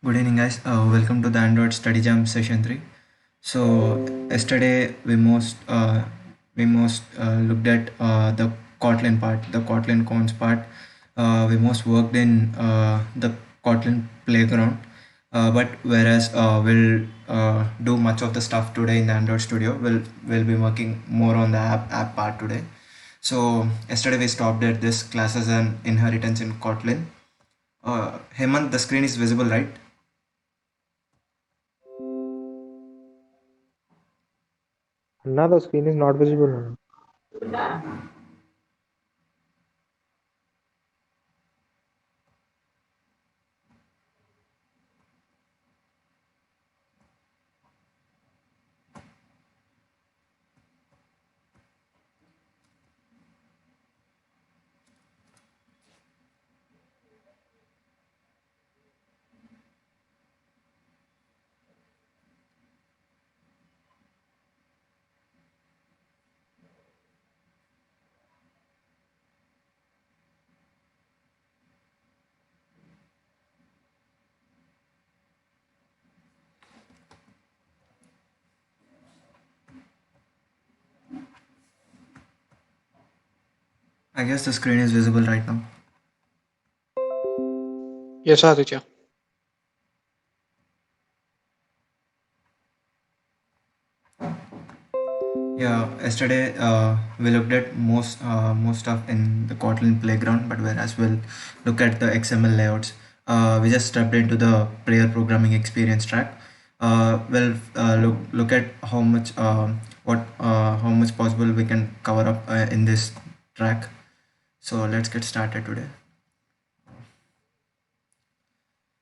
Good evening, guys. Welcome to the Android Study Jam session 3. So yesterday we most looked at the Kotlin part, the Kotlin cons part. We most worked in the Kotlin playground, but whereas we'll do much of the stuff today in the Android Studio, we'll be working more on the app part today. So yesterday we stopped at this classes and inheritance in Kotlin. Hemant, the screen is visible, right? Now the screen is not visible. I guess the screen is visible right now. Yes, Aditya. Yeah, yesterday we looked at most stuff in the Kotlin playground, but whereas we'll look at the XML layouts, we just stepped into the player programming experience track. We'll look at how much possible we can cover up in this track. So let's get started today.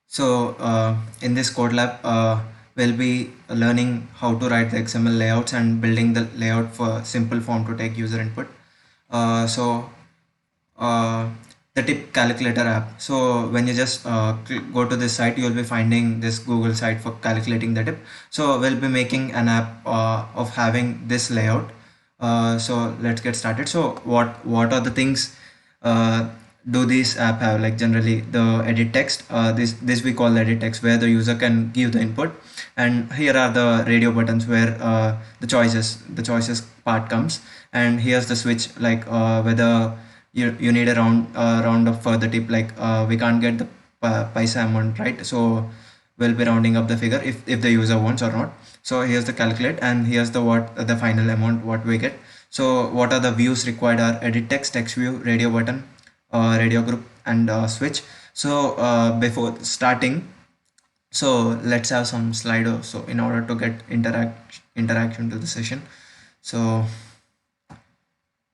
So in this code lab, we'll be learning how to write the XML layouts and building the layout for simple form to take user input. So uh, the tip calculator app. So when you just go to this site, you'll be finding this Google site for calculating the tip. So we'll be making an app of having this layout. So let's get started. So what are the things uh, do these app have? Like generally the edit text. This we call edit text, where the user can give the input, and here are the radio buttons where the choices part comes, and here's the switch, like whether you need a round up for the tip, like we can't get the paisa amount, right? So we'll be rounding up the figure if the user wants or not. So here's the calculate, and here's the final amount what we get. So what are the views required are edit text, text view, radio button, radio group, and switch. So before starting, so let's have some Slido, so in order to get interaction to the session. So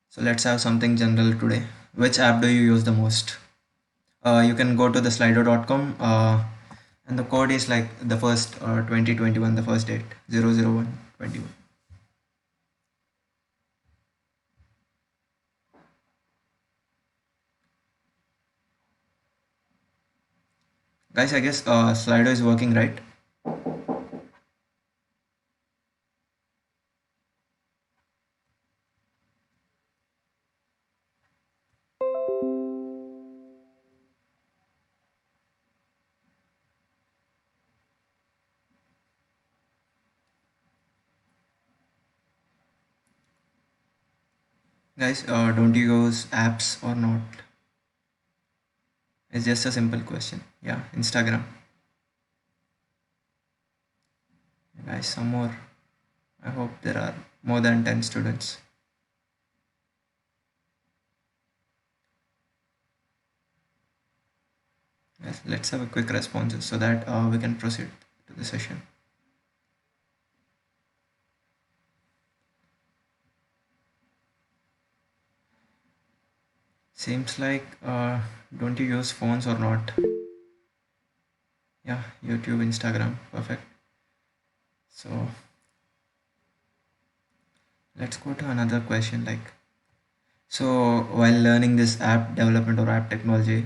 so let's have something general today. Which app do you use the most? You can go to the slido.com, and the code is like the first 2021, the first date 00121. Guys, I guess Slido is working, right? Guys, don't you use apps or not? It's just a simple question. Yeah, Instagram. Guys, some more. I hope there are more than 10 students. Yes, let's have a quick responses so that we can proceed to the session. Seems like don't you use phones or not? Yeah, YouTube, Instagram, perfect. So let's go to another question, like, so while learning this app development or app technology,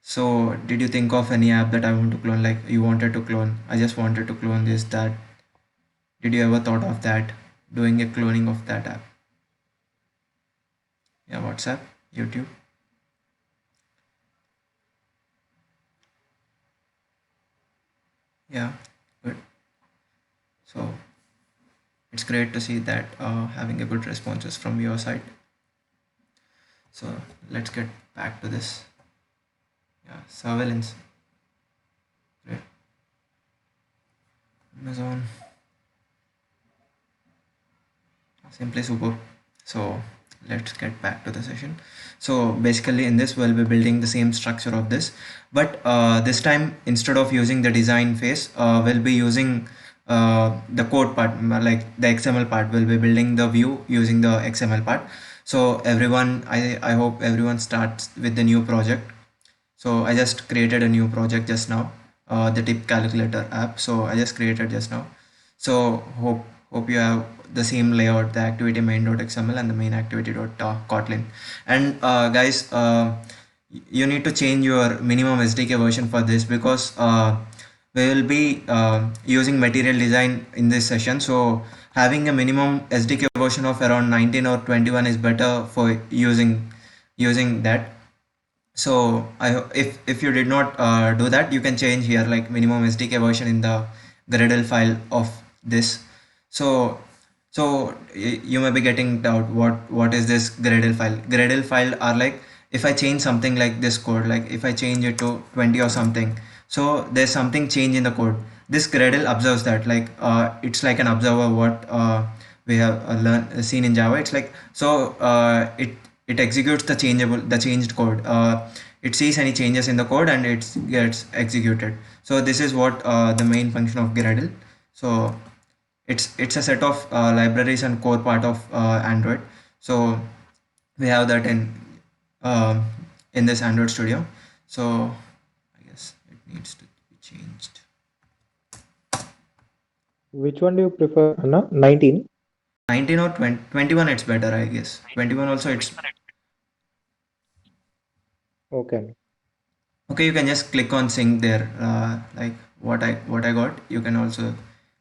so did you think of any app that I want to clone? Like you wanted to clone, I just wanted to clone this, that. Did you ever thought of that? Doing a cloning of that app? Yeah, WhatsApp, YouTube. Yeah, good. So it's great to see that having a good responses from your side. So let's get back to this. Yeah, surveillance. Great. Amazon. Simply super. So let's get back to the session. So basically in this we'll be building the same structure of this, but this time instead of using the design phase, we'll be using the code part, like the XML part. We'll be building the view using the XML part. So everyone, I hope everyone starts with the new project. So I just created a new project just now, the tip calculator app. So I just created just now. So hope you have the same layout, the activity main.xml and the main activity.kotlin. And guys, you need to change your minimum SDK version for this, because we will be using material design in this session. So having a minimum SDK version of around 19 or 21 is better for using that. So if you did not do that, you can change here like minimum SDK version in the Gradle file of this. So you may be getting doubt, what is this Gradle file? Gradle file are like, if I change something like this code, like if I change it to 20 or something, so there's something change in the code. This Gradle observes that, like it's like an observer what we have seen in Java. It's like, so it executes the changed code. It sees any changes in the code and it gets executed. So this is what the main function of Gradle. So it's a set of libraries and core part of Android. So we have that um in this Android Studio. So I guess it needs to be changed. Which one do you prefer, Anna? 19? 19 or 20, 21, it's better, I guess. 21 also it's Okay. okay. You can just click on sync there, like what I got. You can also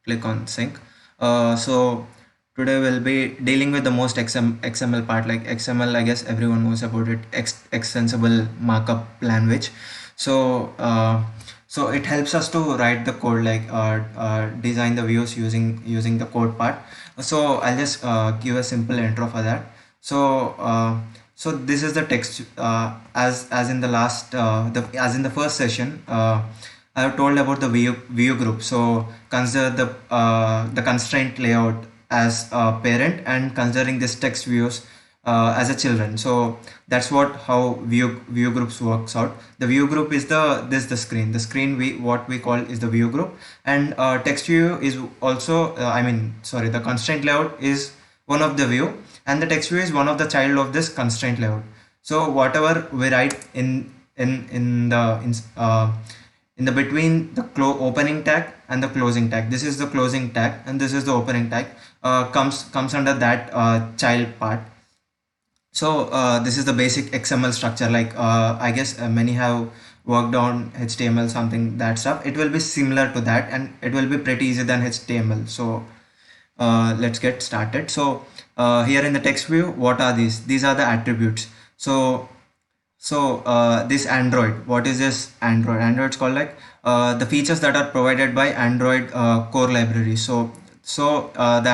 click on sync. So today we'll be dealing with the most XML part, like XML. I guess everyone knows about it. Extensible markup language. So so it helps us to write the code, like design the views using the code part. So I'll just give a simple intro for that. So so this is the text, as in the last as in the first session. I have told about the view group. So consider the constraint layout as a parent, and considering this text views as a children. So that's how view groups works out. The view group is the screen. The screen we what we call is the view group, and text view is also the constraint layout is one of the view, and the text view is one of the child of this constraint layout. So whatever we write in the between the opening tag and the closing tag, this is the closing tag and this is the opening tag, comes under that child part. So this is the basic XML structure. Like I guess many have worked on HTML, something that stuff. It will be similar to that, and it will be pretty easier than HTML. So let's get started. So here in the text view, what are these? These are the attributes. So this Android, what is this Android? Android's called like the features that are provided by Android core library. So the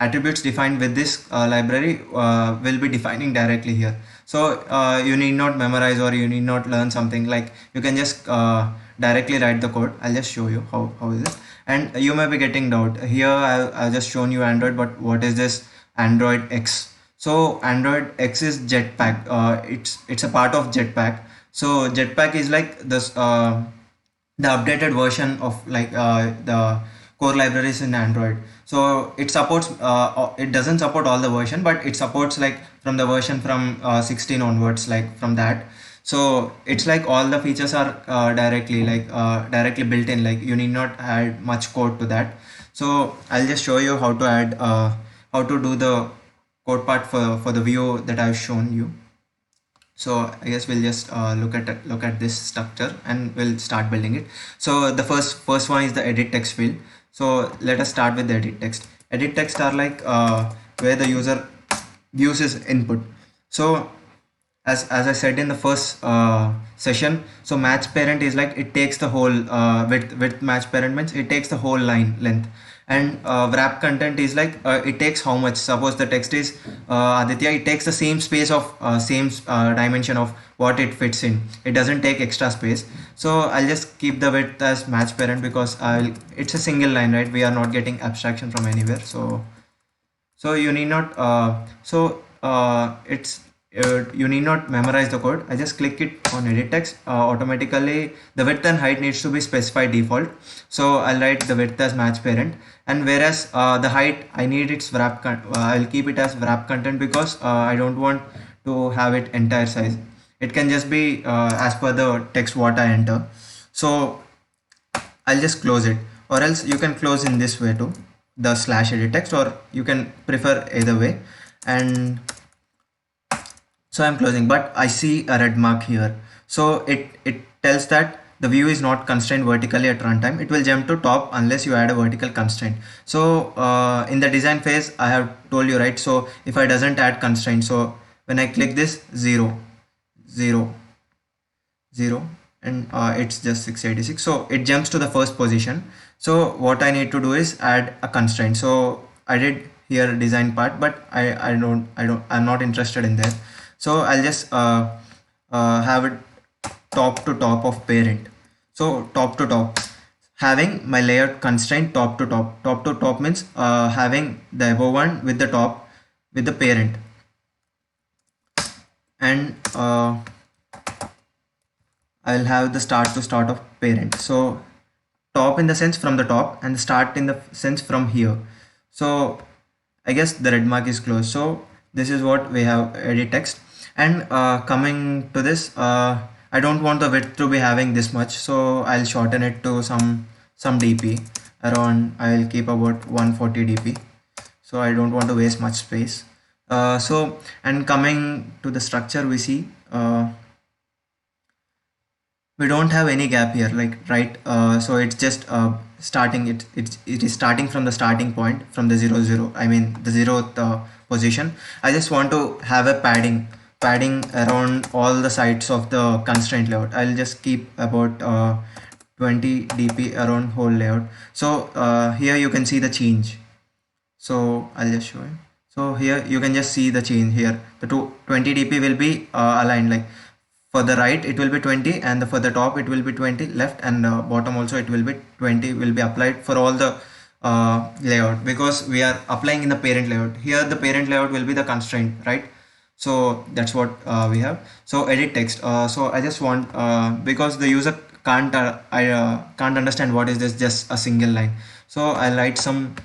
attributes defined with this library will be defining directly here. So you need not memorize or you need not learn something, like you can just directly write the code. I'll just show you how is it. And you may be getting doubt here. I've just shown you Android, but what is this Android X? So Android X is Jetpack. It's a part of Jetpack. So Jetpack is like this the updated version of like the core libraries in Android. So it supports it doesn't support all the version, but it supports like from the version from 16 onwards, like from that. So it's like all the features are directly built in, like you need not add much code to that. So I'll just show you how to add how to do the code part for the view that I've shown you. So I guess we'll just look at this structure and we'll start building it. So the first one is the edit text field. So let us start with the edit text. Edit text are like where the user views his input. So as I said in the first session, so match parent is like it takes the whole with match parent means it takes the whole line length, and wrap content is like it takes how much. Suppose the text is Aditya, it takes the same space of same dimension of what it fits in. It doesn't take extra space. So I'll just keep the width as match parent because I'll it's a single line, right? We are not getting abstraction from anywhere. So you need not it's you need not memorize the code. I just click it on edit text. Automatically the width and height needs to be specified default, so I'll write the width as match parent, and whereas the height I need its I'll keep it as wrap content because I don't want to have it entire size. It can just be as per the text what I enter. So I'll just close it, or else you can close in this way too, the slash edit text, or you can prefer either way. And so I'm closing, but I see a red mark here. So it tells that the view is not constrained vertically at runtime. It will jump to top unless you add a vertical constraint. So in the design phase, I have told you, right? So if I doesn't add constraint, so when I click this 0, 0, 0, and it's just 686, so it jumps to the first position. So what I need to do is add a constraint. So I did here design part, but I'm not interested in that. So I'll just have it top to top of parent. So top to top, having my layout constraint top to top. Top to top means having the above one with the top with the parent, and I'll have the start to start of parent. So top in the sense from the top, and the start in the sense from here. So I guess the red mark is closed. So this is what we have edit text. And coming to this, I don't want the width to be having this much, so I'll shorten it to some dp around. I'll keep about 140 dp, so I don't want to waste much space. So and coming to the structure, we see we don't have any gap here, like, right? So it's just starting it is starting from the starting point from the 0 0, I mean the 0th position. I just want to have a padding around all the sides of the constraint layout. I'll just keep about 20 dp around whole layout. So here you can see the change. So I'll just show you. So here you can just see the change here. The 20 dp will be aligned, like for the right it will be 20, and for the top it will be 20, left and bottom also it will be 20, will be applied for all the layout, because we are applying in the parent layout. Here the parent layout will be the constraint, right? So that's what we have. So edit text. So I just want because the user can't understand what is this just a single line, so I'll write some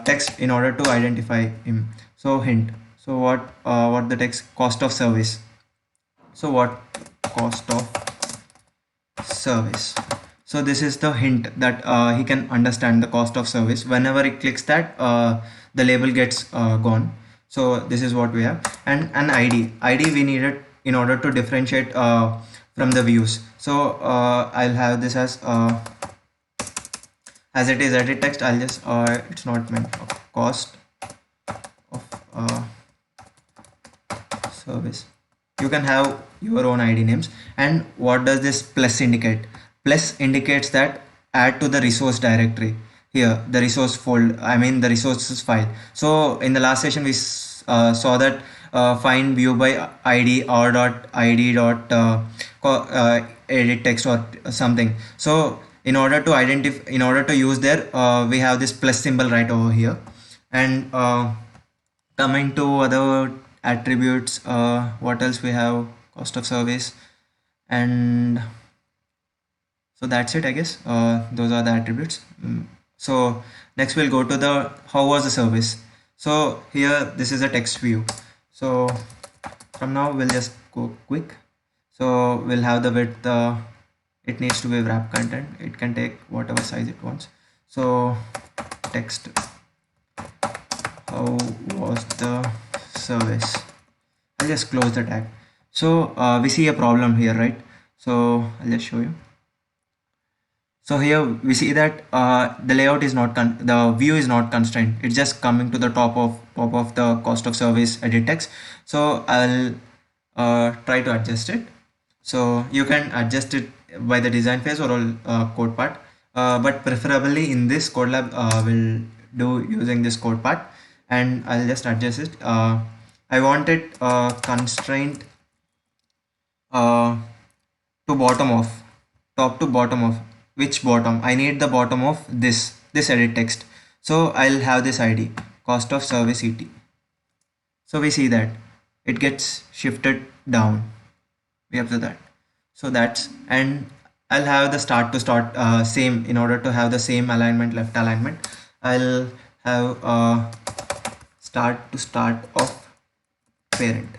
text in order to identify him. So hint. So what the text, cost of service. So what cost of service. So this is the hint that he can understand the cost of service. Whenever he clicks that, the label gets gone. So this is what we have. And an id we needed in order to differentiate from the views. So I'll have this as it is edit text. I'll just it's not meant for cost of service. You can have your own id names. And what does this plus indicate? Plus indicates that add to the resource directory. Here the resource folder, I mean the resources file. So in the last session we saw that find view by id or dot id dot edit text or something. So in order to identify, in order to use there, we have this plus symbol right over here. And coming to other attributes, what else we have? Cost of service. And so that's it, I guess. Those are the attributes. So next we'll go to the how was the service. So here this is a text view. So from now we'll just go quick. So we'll have the width, it needs to be wrap content, it can take whatever size it wants. So text, how was the service. I'll just close the tag. So we see a problem here, right? So I'll just show you. So here we see that the layout is not the view is not constrained. It's just coming to the top of the cost of service edit text. So I'll try to adjust it. So you can adjust it by the design phase or code part, but preferably in this code lab we'll do using this code part, and I'll just adjust it. I want it constraint uh, to bottom of, top to bottom of. Which bottom? I need the bottom of this edit text. So I'll have this ID, cost of service ET. So we see that it gets shifted down. We observe that. So that's, and I'll have the start to start same. In order to have the same alignment, left alignment, I'll have start to start of parent.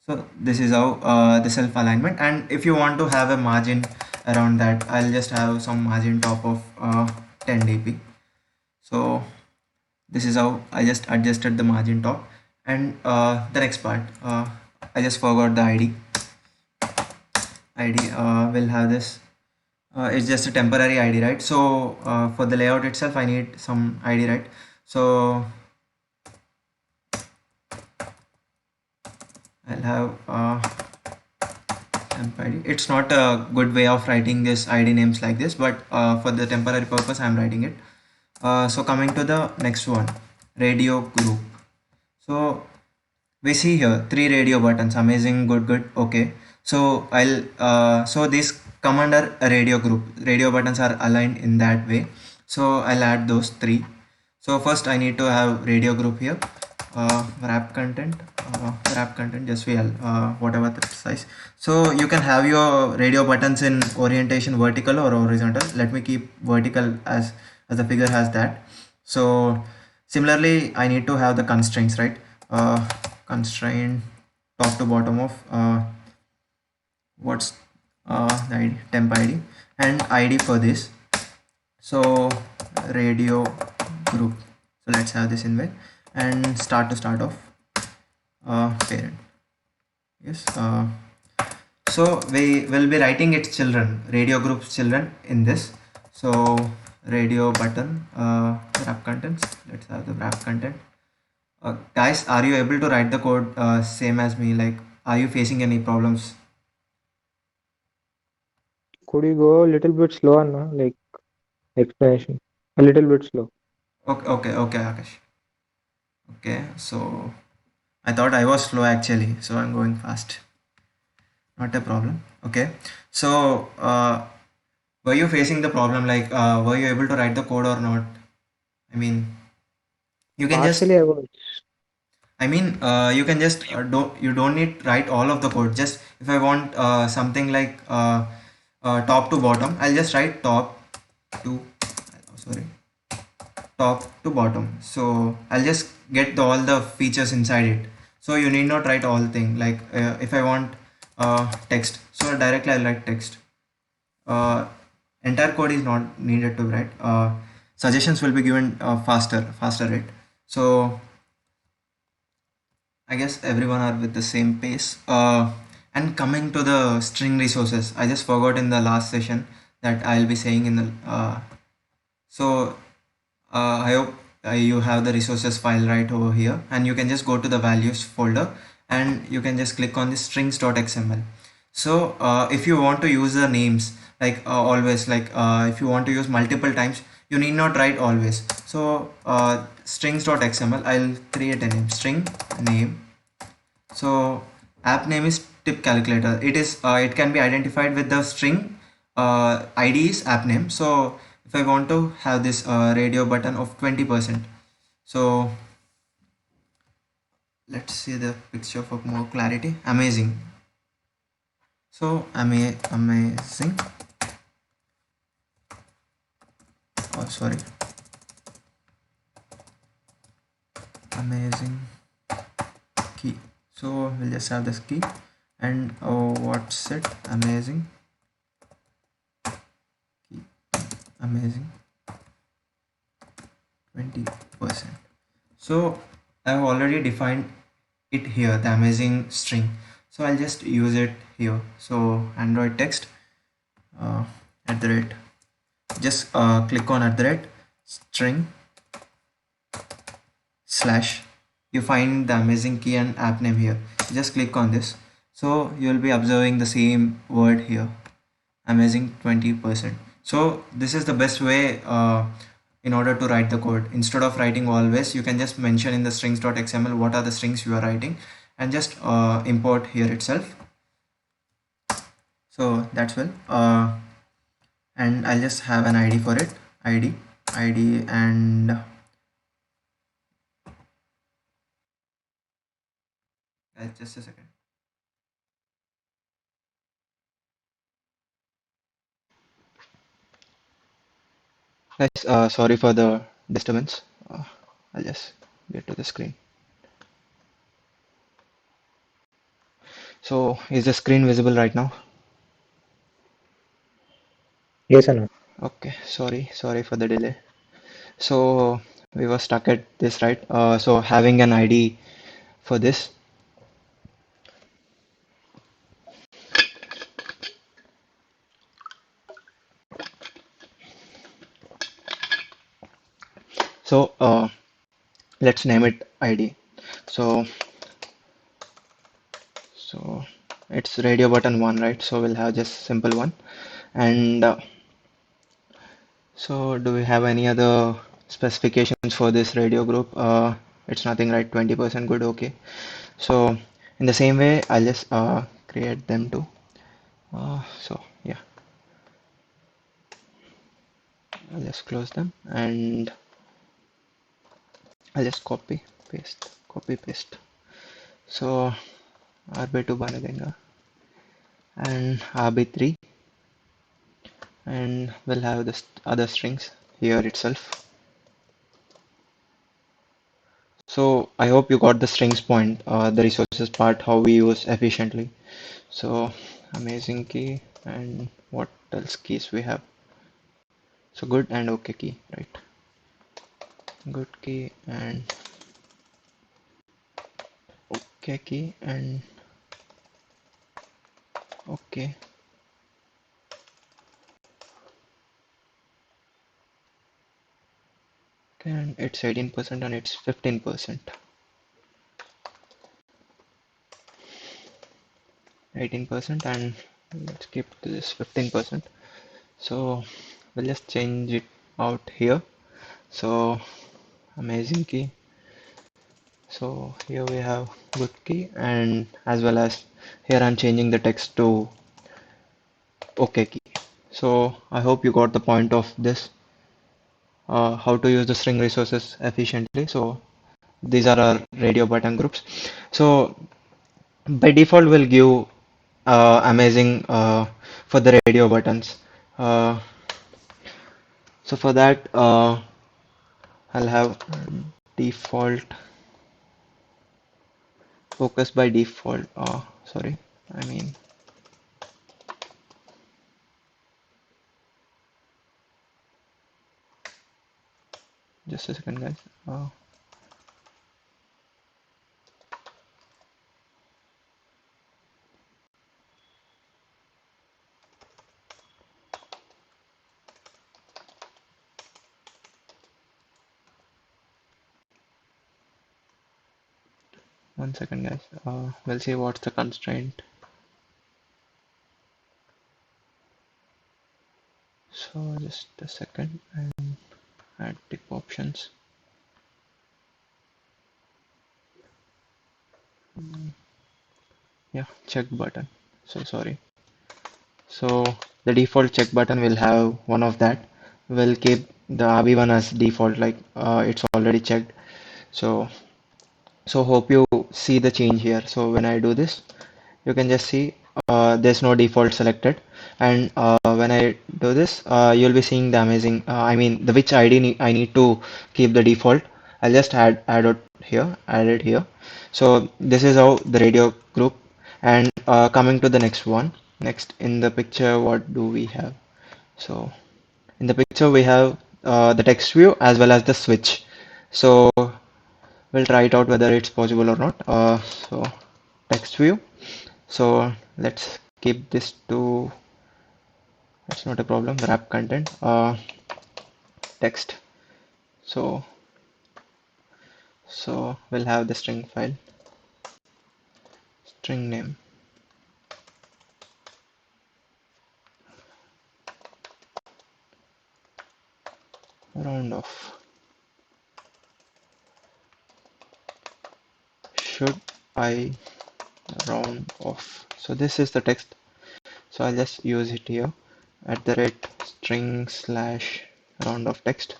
So this is how the self alignment. And if you want to have a margin around that, I'll just have some margin top of 10 dp. So this is how I just adjusted the margin top. And the next part, I just forgot the id will have this. It's just a temporary id, right? So for the layout itself I need some id, right? So I'll have temp id. It's not a good way of writing this id names like this, but for the temporary purpose I'm writing it. So coming to the next one, radio group. So we see here 3 radio buttons. Amazing, good, okay. So I'll so these come under a radio group. Radio buttons are aligned in that way, so I'll add those 3. So first I need to have radio group here. Wrap content, just VL, whatever the size. So you can have your radio buttons in orientation vertical or horizontal. Let me keep vertical as the figure has that. So similarly I need to have the constraints, right? Constraint top to bottom of what's the ID, temp id, and id for this. So radio group. So let's have this in way, and start to start of parent. Yes. So we will be writing its children, radio group's children in this. So radio button, wrap contents. Let's have the wrap content. Guys, are you able to write the code same as me? Like, are you facing any problems? Could you go a little bit slower now? Like explanation. A little bit slow. Okay, Akash. Okay, so I thought I was slow actually, so I'm going fast. Not a problem. Okay, so were you facing the problem? Like, were you able to write the code or not? I mean, you can just Partially I was. you can just don't need write all of the code. Just if I want something like top to bottom, I'll just write to sorry top to bottom. So I'll just get all the features inside it. So you need not write all thing. Like if I want text, so directly I'll write text. Entire code is not needed to write. Suggestions will be given faster rate. So I guess everyone are with the same pace. And coming to the string resources, I just forgot in the last session that I'll be saying in the so I hope you have the resources file right over here, and you can just go to the values folder and you can just click on the strings.xml. So if you want to use the names like always, like if you want to use multiple times, you need not write always. So strings.xml, I'll create a name, string name. So app name is tip calculator. It can be identified with the string id is app name. So if I want to have this radio button of 20%, so let's see the picture for more clarity. Amazing. So amazing. Oh, sorry. Amazing key. So we'll just have this key, and what's it? Amazing key. Amazing 20%. So I've already defined it here, the amazing string. So I'll just use it here. So Android text at the rate, just click on at the rate string slash you find the amazing key and app name here. Just click on this. So you will be observing the same word here, amazing 20%. So this is the best way in order to write the code. Instead of writing always, you can just mention in the strings.xml what are the strings you are writing and just import here itself. So that's well. And I'll just have an ID for it. ID and just a second. Guys, sorry for the disturbance. I'll just get to the screen. So is the screen visible right now? Yes or no? Okay, sorry for the delay. So we were stuck at this, right? So having an ID for this. So let's name it ID. So so it's radio button one, right? So we'll have just simple one. And so do we have any other specifications for this radio group? It's nothing, right? 20% good, okay. So in the same way, I'll just create them too. So yeah, I'll just close them and I'll just copy paste. So RB2 Banadenga and RB3, and we'll have this other strings here itself. So I hope you got the strings point, the resources part, how we use efficiently. So amazing key, and what else keys we have? So good and okay key, right? Good key and okay key and okay. Okay, and it's 18% and it's 15%. 18% and let's keep this 15%. So we'll just change it out here. So amazing key. So here we have good key, and as well as here I'm changing the text to OK key. So I hope you got the point of this, how to use the string resources efficiently. So these are our radio button groups. So by default we'll give amazing for the radio buttons. Uh, so for that I'll have default focus by default. Sorry, I mean just a second, guys. 1 second, guys. We'll see what's the constraint. So just a second and add tip options. Yeah, check button. So sorry. So the default check button will have one of that. We'll keep the RB1 as default, like it's already checked. So hope you see the change here. So when I do this, you can just see there's no default selected, and when I do this you'll be seeing the amazing I mean the which ID I need to keep the default. I'll just add it here. So this is how the radio group. And coming to the next one, next in the picture, what do we have? So in the picture we have the text view as well as the switch. So we'll try it out whether it's possible or not. So text view. So let's keep this to, it's not a problem, wrap content, text. So So we'll have the string file, string name, round off. Should I round off? So this is the text. So I'll just use it here at the rate string slash round of text.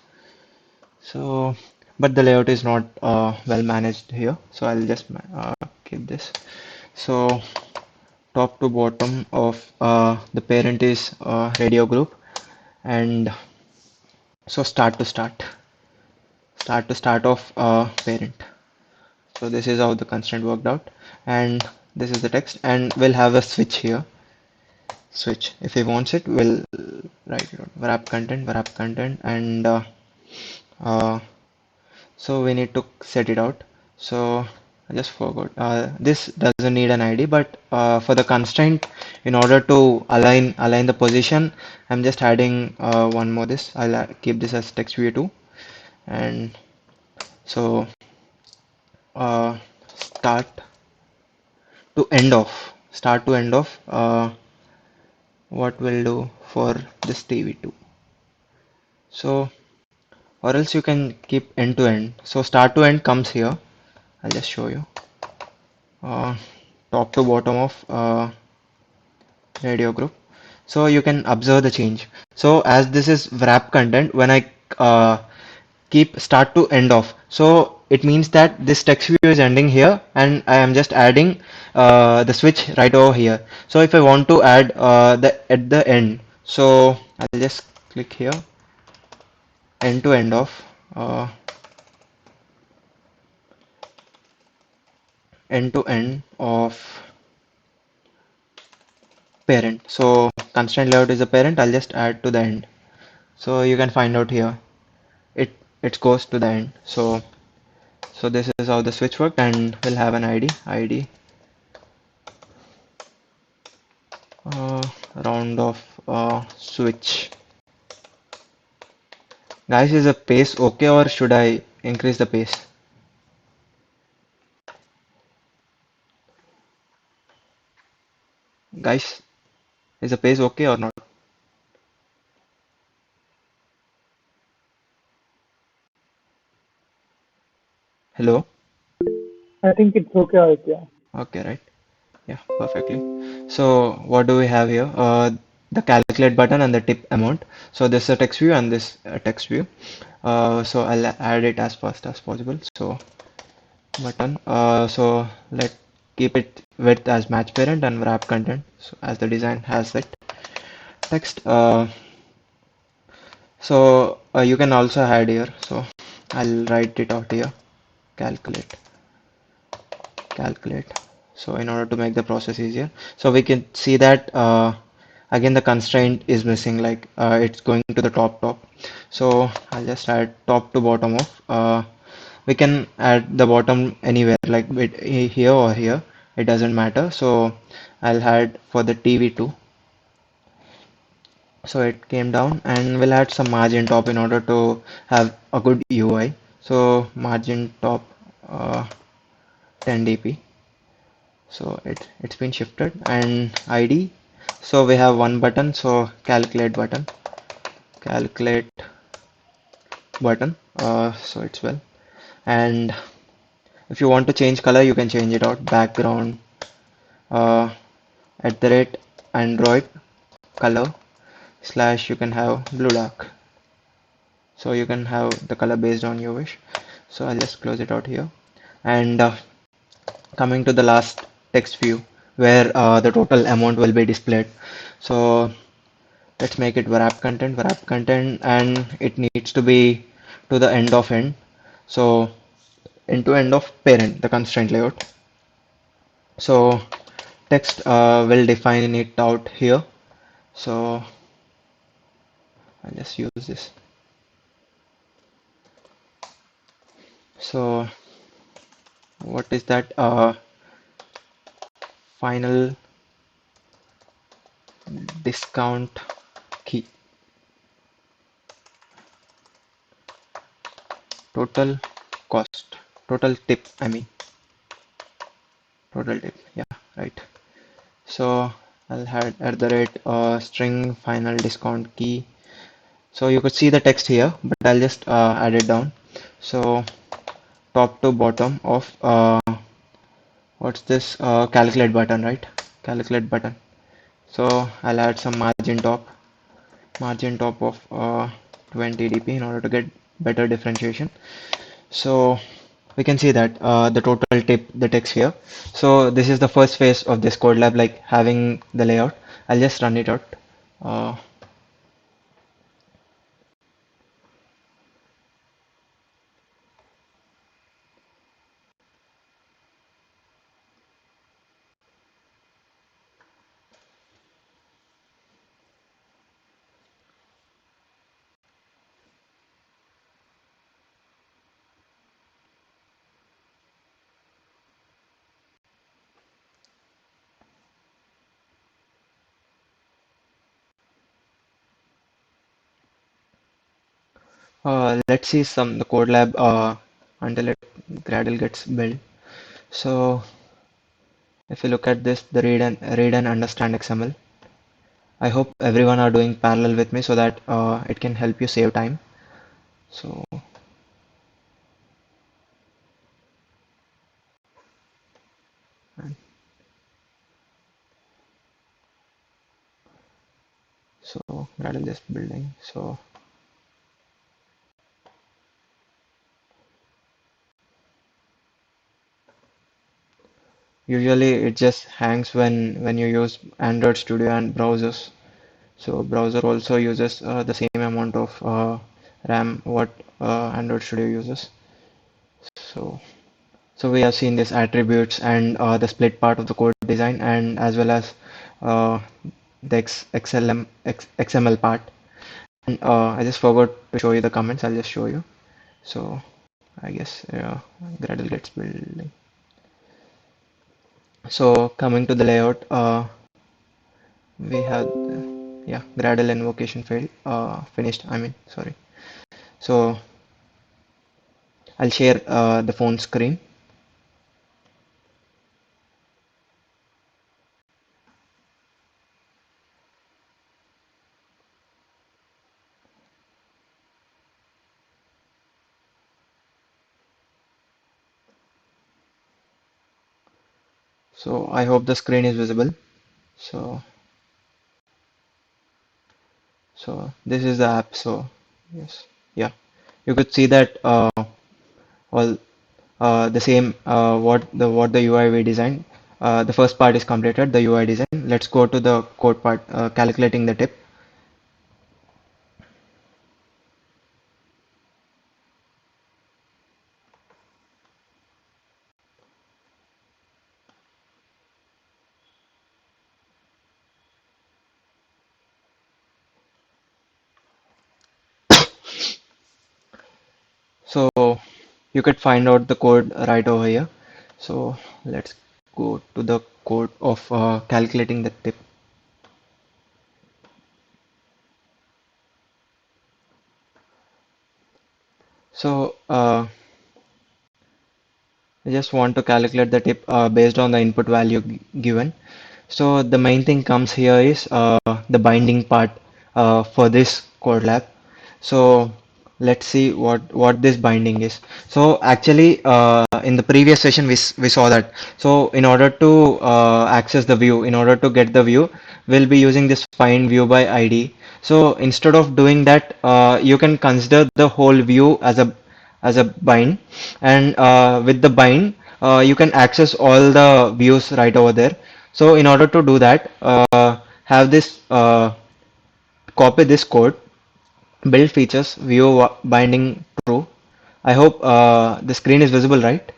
So, but the layout is not well managed here. So I'll just keep this. So top to bottom of the parent is radio group, and so start to start of parent. So this is how the constraint worked out, and this is the text, and we'll have a switch here. Switch. If he wants it, we'll write it out. Wrap content, and uh, so we need to set it out. So I just forgot. This doesn't need an ID, but for the constraint, in order to align the position, I'm just adding one more. This I'll keep this as text view 2, and so start start to end of what we'll do for this TV2. So or else you can keep end to end. So start to end comes here. I'll just show you. Uh, top to bottom of radio group. So you can observe the change. So as this is wrap content, when I keep start to end off, so it means that this text view is ending here, and I am just adding the switch right over here. So if I want to add the at the end, so I'll just click here, end to end of uh, end to end of parent. So constraint layout is the parent. I'll just add to the end. So you can find out here. It it goes to the end. So this is how the switch worked, and we'll have an ID uh, round of switch. Guys, is the pace okay, or should I increase the pace? Guys, is the pace okay or not? Hello? I think it's okay, Aditya. Okay, right. Yeah, perfectly. So what do we have here? The calculate button and the tip amount. So this is a text view and this text view. So I'll add it as fast as possible. So button. So let keep it width as match parent and wrap content. So as the design has it. Text. So you can also add here. So I'll write it out here. Calculate. Calculate. So in order to make the process easier, so we can see that again the constraint is missing, like it's going to the top. So I'll just add top to bottom of we can add the bottom anywhere, like here or here, it doesn't matter. So I'll add for the TV2. So it came down, and we'll add some margin top in order to have a good UI. So margin top 10 dp. So it's been shifted, and ID. So we have one button, so calculate button. So it's well, and if you want to change color, you can change it out. Background uh, at the rate Android color slash you can have blue dark. So you can have the color based on your wish. So I'll just close it out here, and coming to the last text view where the total amount will be displayed. So let's make it wrap content, and it needs to be to the end of end. So end to end of parent, the constraint layout. So text will define it out here. So I'll just use this. So what is that? Final discount key, total cost. total tip, I mean, total tip, yeah, right. So I'll add at the rate string final discount key. So you could see the text here, but I'll just add it down. So top to bottom of what's this calculate button, right? Calculate button. So I'll add some margin top of 20 dp in order to get better differentiation. So we can see that the total tip, the text here. So this is the first phase of this code lab, like having the layout. I'll just run it out. Uh, let's see some the code lab until it Gradle gets built. So if you look at this, the read and understand XML. I hope everyone are doing parallel with me so that it can help you save time. So so Gradle just building. So usually it just hangs when you use Android Studio and browsers. So browser also uses the same amount of RAM what Android Studio uses. So so we have seen these attributes and the split part of the code design, and as well as uh, the XML part. And I just forgot to show you the comments. I'll just show you. So I guess Gradle gets building. So coming to the layout, we have yeah, Gradle invocation failed finished. I mean, sorry. So I'll share the phone screen. So I hope the screen is visible. So so this is the app. So yes, yeah, you could see that all the same what the UI we designed. The first part is completed, the UI design. Let's go to the code part, calculating the tip. So you could find out the code right over here. So let's go to the code of calculating the tip. So I just want to calculate the tip based on the input value given. So the main thing comes here is the binding part for this code lab. So let's see what this binding is. So actually in the previous session we saw that. So in order to access the view, in order to get the view, we'll be using this find view by ID. So instead of doing that, you can consider the whole view as a bind, and with the bind you can access all the views right over there. So in order to do that, have this copy this code, build features, view binding true. I hope the screen is visible, right?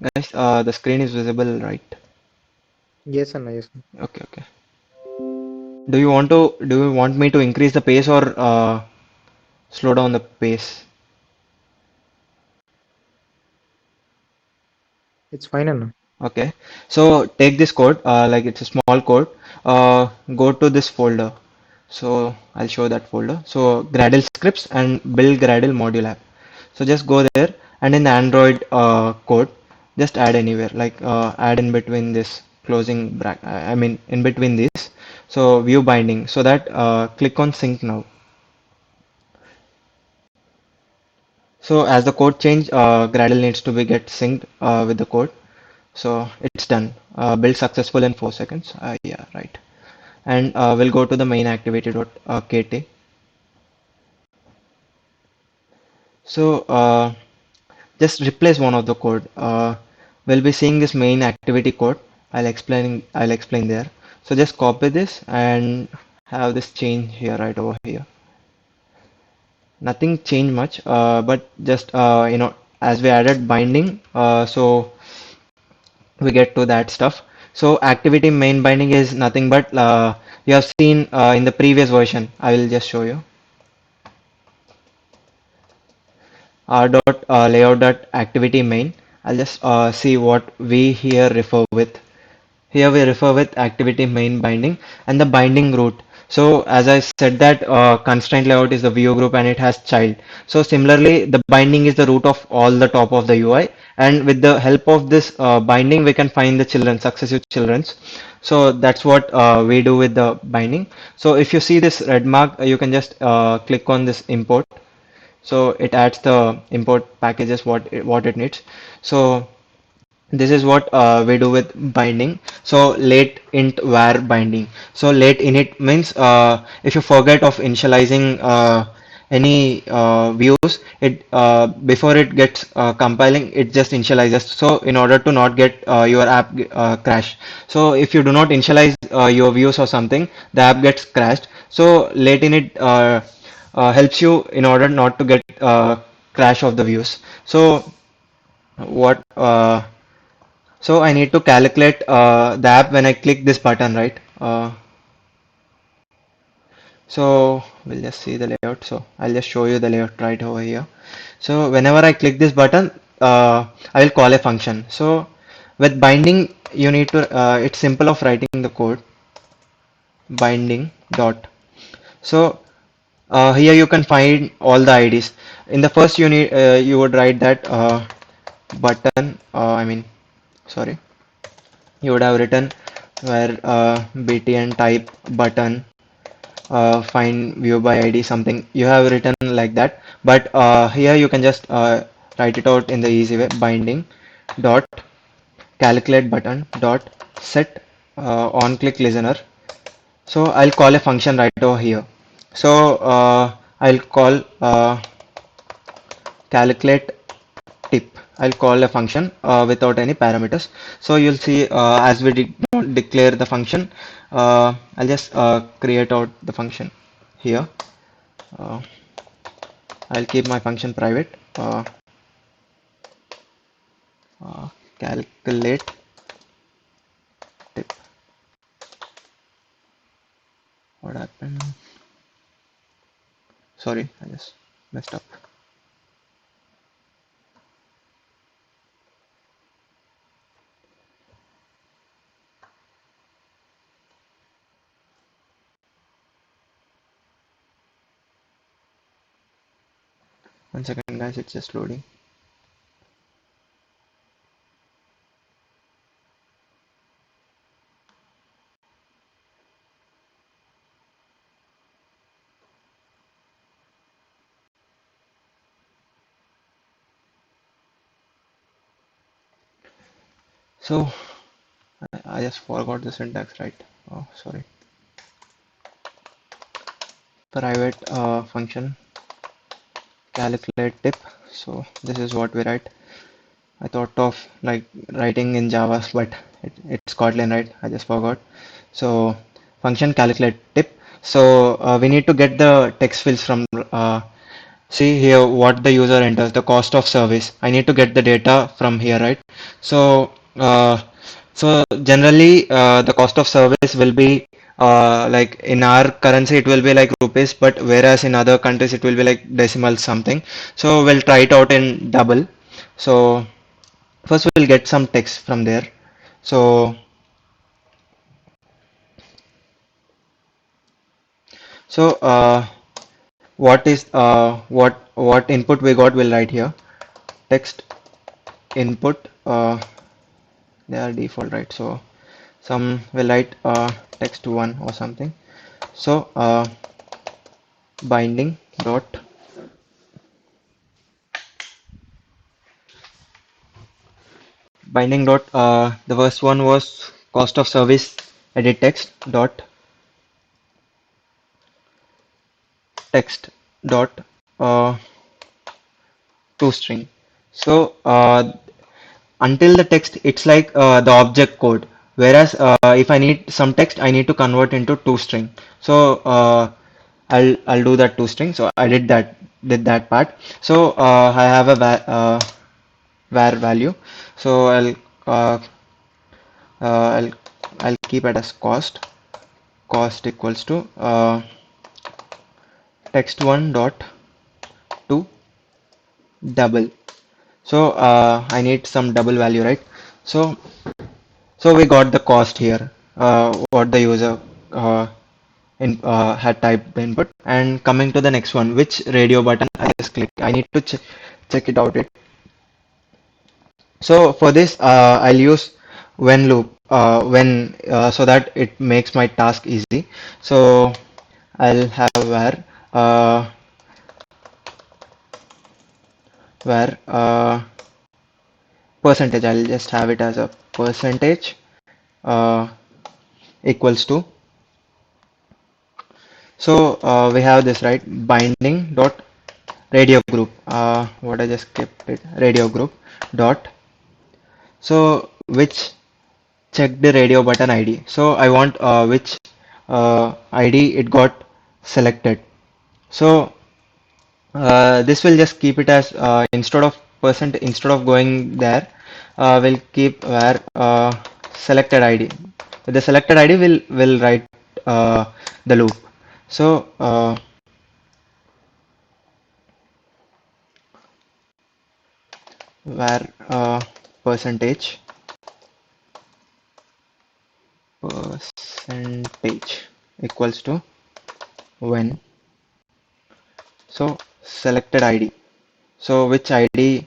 Guys, the screen is visible, right? Yes, Anna, yes. Okay, okay. Do you want me to increase the pace or slow down the pace? It's fine, Anna. Okay, so take this code, like it's a small code. go to this folder. So I'll show that folder. So Gradle scripts and build Gradle module app. So just go there, and in the Android code, just add anywhere, like add in between this closing bracket, I mean in between this. So view binding, so that click on sync now. So as the code change, Gradle needs to be get synced with the code. So it's done. Build successful in 4 seconds. Yeah, right. And we'll go to the main activity.kt. So just replace one of the code. We'll be seeing this main activity code. I'll explain there. So just copy this and have this change here, right over here. Nothing changed much, but just as we added binding, so we get to that stuff. So activity main binding is nothing but you have seen in the previous version. I will just show you. Layout dot activity main. I'll just see what we here refer with. Here we refer with activity main binding and the binding root. So as I said that constraint layout is the view group and it has child. So similarly, the binding is the root of all the top of the UI, and with the help of this binding, we can find the children, successive childrens. So that's what we do with the binding. So if you see this red mark, you can just click on this import. So it adds the import packages what it needs. So this is what we do with binding. So late int var binding. So late init means if you forget of initializing any views, it before it gets compiling, it just initializes. So in order to not get your app crash. So if you do not initialize your views or something, the app gets crashed. So late init helps you in order not to get crash of the views. So what so I need to calculate the app when I click this button, right? So we'll just see the layout. So I'll just show you the layout right over here. So whenever I click this button, I will call a function. So with binding, you need to, it's simple of writing the code binding dot. So here you can find all the IDs. In the first unit, you would write that button, I mean, sorry, you would have written where btn type button find view by id something you have written like that, but here you can just write it out in the easy way. Binding dot calculate button dot set on click listener. So I'll call a function right over here. So I'll call calculate tip. I'll call a function without any parameters. So you'll see as we did not declare the function, I'll just create out the function here. Uh, I'll keep my function private. Uh, calculate tip. What happened? Sorry, I just messed up. One second, guys, it's just loading. So I just forgot the syntax, right? Oh, sorry. Private function calculate tip. So this is what we write. I thought of like writing in Java, but it's Kotlin, right? I just forgot. So function calculate tip. So we need to get the text fields from see here what the user enters, the cost of service. I need to get the data from here, right? So so generally the cost of service will be like in our currency it will be like rupees, but whereas in other countries it will be like decimal something. So we'll try it out in double. So first we'll get some text from there. So So what input we got, will write here. Text input, they are default, right? So some will write text1 or something. So binding dot the first one was cost of service edit text dot text dot uh, toString. So until the text, it's like the object code, whereas if I need some text, I need to convert into toString. So I'll do that toString. So I did that part. So I have a var value. So uh, I'll I'll keep it as cost equals to text1 dot to double. So I need some double value, right? So we got the cost here, what the user had typed the input. And coming to the next one, which radio button I just clicked, I need to check it out. So for this, I'll use when loop, so that it makes my task easy. So I'll have uh, where percentage. I'll just have it as a percentage uh, equals to. So we have this, right? Binding dot radio group. What I just kept it, radio group dot. So which check the radio button ID. So I want which ID it got selected. So this will just keep it as instead of going there, we'll keep where selected ID. The selected ID will write the loop. So where percentage percentage equals to when. So selected ID. So which ID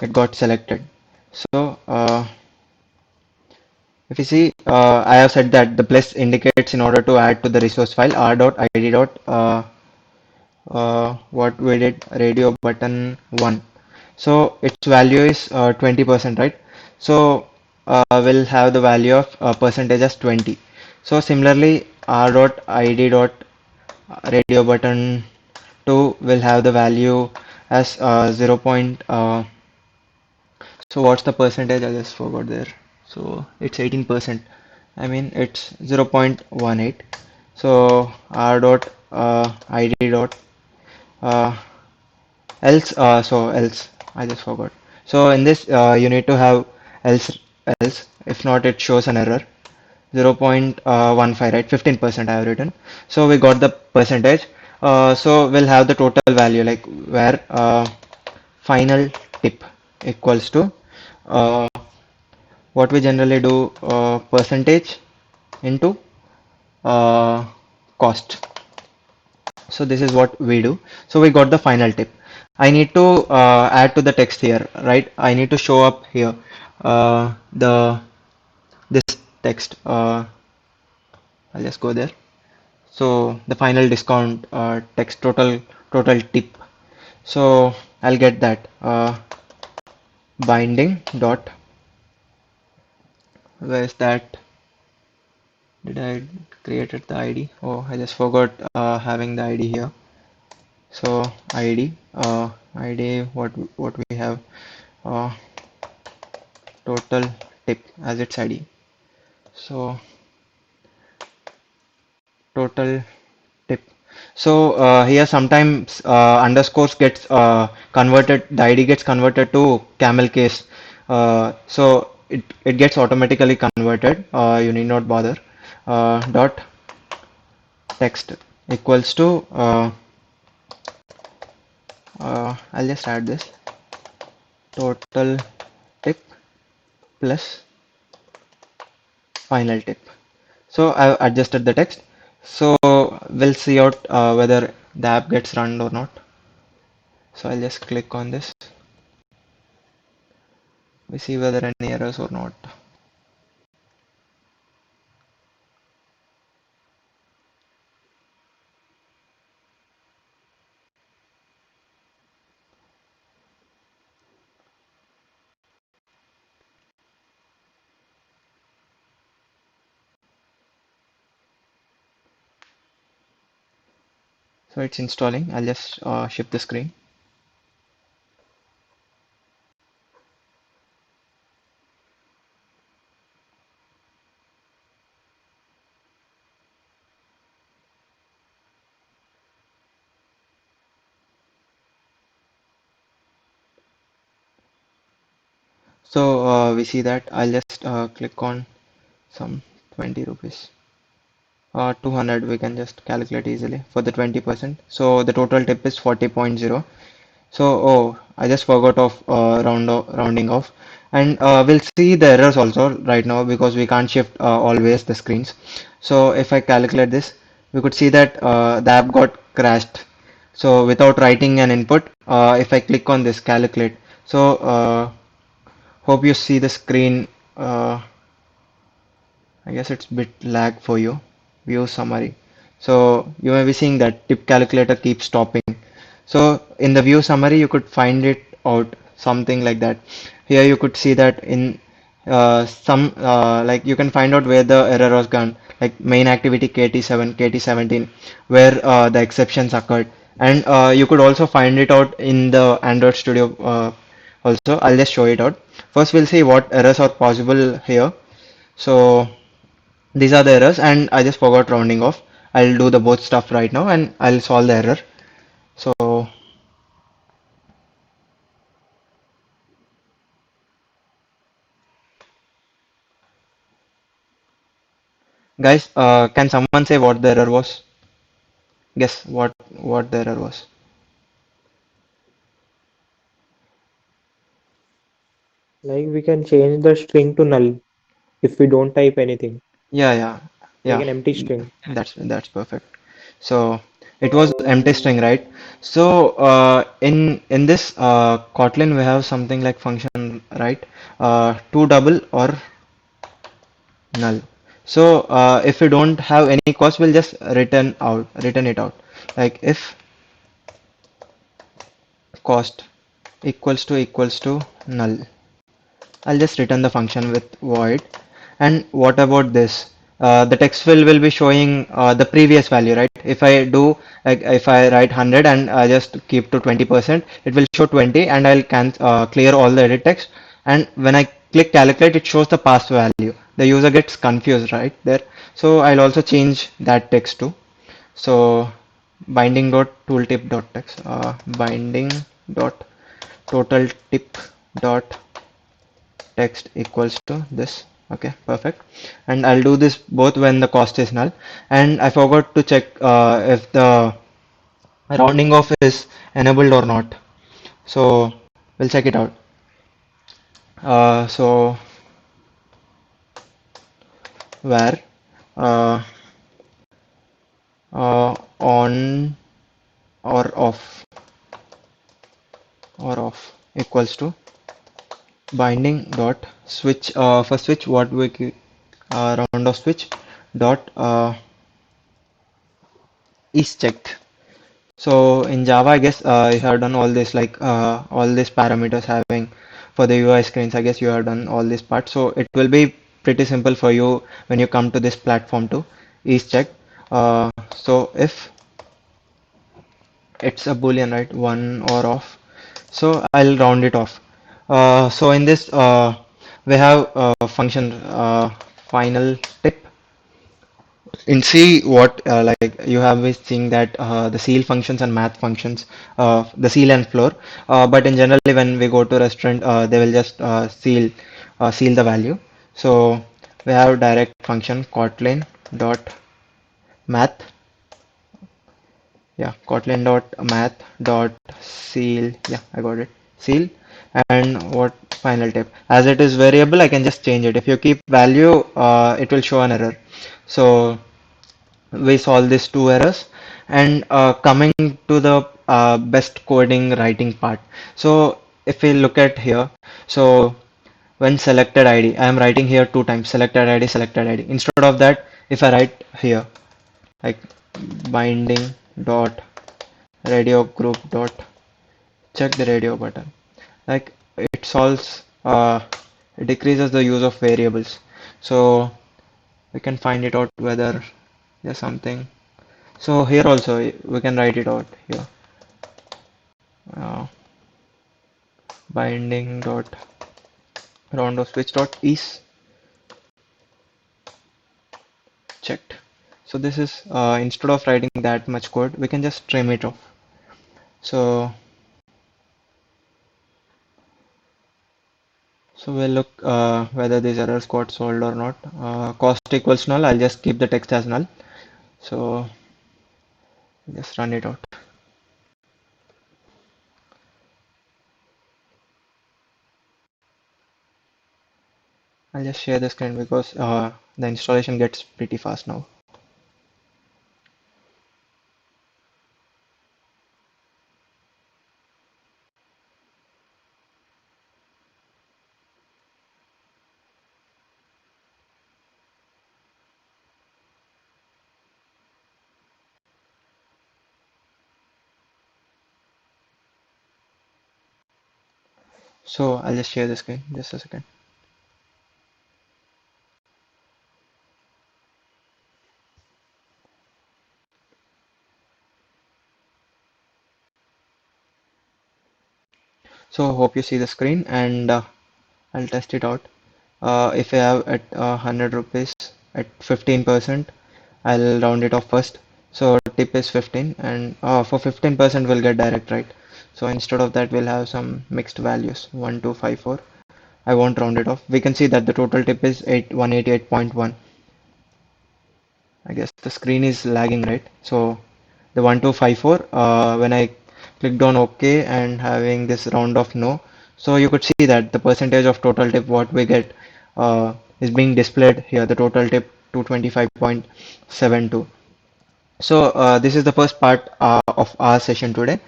it got selected. So if you see, I have said that the plus indicates in order to add to the resource file r.id dot what we did, radio button 1. So its value is 20%, right? So we'll have the value of percentage as 20. So similarly, r.id dot radio button 2 will have the value as 0. So what's the percentage? I just forgot there. So it's 18%. I mean it's 0.18. So r dot id dot uh, else I just forgot. So in this you need to have else, if not it shows an error. 0.15, right? 15% I have written. So we got the percentage. So we'll have the total value, like where final tip equals to uh, what we generally do, percentage into uh, cost. So this is what we do. So we got the final tip. I need to add to the text here, right? I need to show up here the this text. I'll just go there. So the final discount text, total tip. So I'll get that binding dot, where is that? Did I created the ID? Oh, I just forgot having the ID here. So ID, what we have, uh, total tip as its ID. So total tip. So here sometimes underscores gets converted, the ID gets converted to camel case. So it gets automatically converted. You need not bother. Dot text equals to I'll just add this total tip plus final tip. So I've adjusted the text. So we'll see out whether the app gets run or not. So I'll just click on this. We see whether any errors or not. So it's installing. I'll just shift the screen. So we see that I'll just click on some 20 rupees. 200 we can just calculate easily for the 20%. So the total tip is 40.0. So, oh, I just forgot of rounding off. And we'll see the errors also right now because we can't shift always the screens. So if I calculate this, we could see that the app got crashed. So without writing an input, if I click on this calculate, so hope you see the screen. I guess it's bit lag for you. View summary. So you may be seeing that tip calculator keeps stopping. So in the view summary, you could find it out something like that. Here you could see that in some like you can find out where the error was gone, like main activity KT7, KT17, where the exceptions occurred, and you could also find it out in the Android Studio. Also, I'll just show it out. First, we'll see what errors are possible here. So these are the errors, and I just forgot rounding off. I'll do the both stuff right now, and I'll solve the error. So guys, can someone say what the error was? Guess what the error was. Like we can change the string to null if we don't type anything, Yeah, yeah, like yeah. an empty string. That's perfect. So it was empty string, right? So in this Kotlin we have something like function, right? To double or null. So if we don't have any cost, we'll just return it out. Like if cost equals to null. I'll just return the function with void. And what about this? The text field will be showing the previous value, right? If I do, like, if I write 100 and I just keep to 20%, it will show 20, and I'll can clear all the edit text. And when I click calculate, it shows the past value. The user gets confused right there. So I'll also change that text too. So binding dot tooltip dot text, binding dot total tip dot text equals to this. Okay, perfect. And I'll do this both when the cost is null. And I forgot to check if the rounding off is enabled or not. So we'll check it out. So where uh, on or off equals to binding dot switch, for switch what round of switch dot is checked. So in Java, I guess you have done all this, like all these parameters having for the UI screens. I guess you have done all this part. So it will be pretty simple for you when you come to this platform to is check. So if it's a boolean, right, one or off, so I'll round it off. So in this we have function final tip. In C, what like you have been seeing that the ceil functions and math functions, the ceil and floor. But in generally, when we go to restaurant, they will just seal the value. So we have direct function Kotlin dot math. Yeah, Kotlin dot math dot seal. Yeah, I got it. Seal, and what final tip. As it is variable, I can just change it. If you keep value, it will show an error. So we solve these two errors. And coming to the best coding writing part. So if we look at here, so when selected ID, I am writing here two times selected ID, selected ID. Instead of that, if I write here like binding dot radio group dot check the radio button, like it solves, it decreases the use of variables. So we can find it out whether there's something. So here also we can write it out here. Uh, binding dot round of switch dot is checked. So this is, instead of writing that much code, we can just trim it off. So we'll look whether these errors got solved or not. Cost equals null. I'll just keep the text as null. So just run it out. I'll just share the screen because the installation gets pretty fast now. So I'll just share the screen. Just a second. So hope you see the screen, and I'll test it out. If I have at 100 rupees at 15%, I'll round it off first. So tip is 15, and for 15% we'll get direct, right? So instead of that, we'll have some mixed values 1254. I won't round it off. We can see that the total tip is 188.1. I guess the screen is lagging, right? So the 1254, when I clicked on OK and having this round of no, so you could see that the percentage of total tip what we get is being displayed here, the total tip 225.72. So this is the first part of our session today.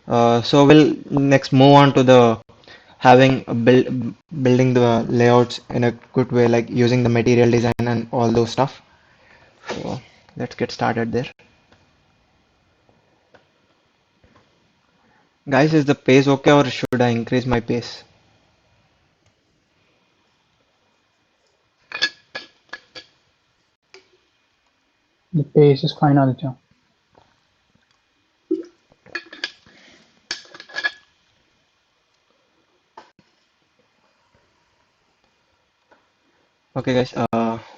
So we'll next move on to the having a building the layouts in a good way, like using the material design and all those stuff. So let's get started there. Guys, is the pace okay or should I increase my pace? The pace is fine, Aditya. Okay guys,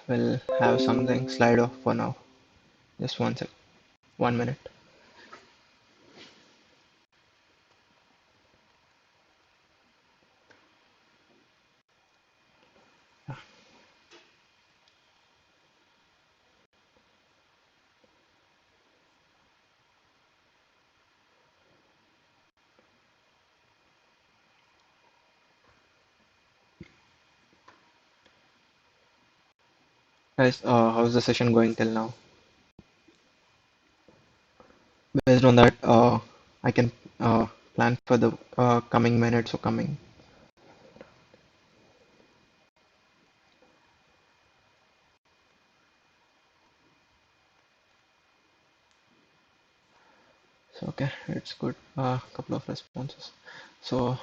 we'll have something slide off for now. Just 1 sec, 1 minute. Guys, how's the session going till now? Based on that, I can plan for the coming minutes or coming. So okay, it's good. Couple of responses. So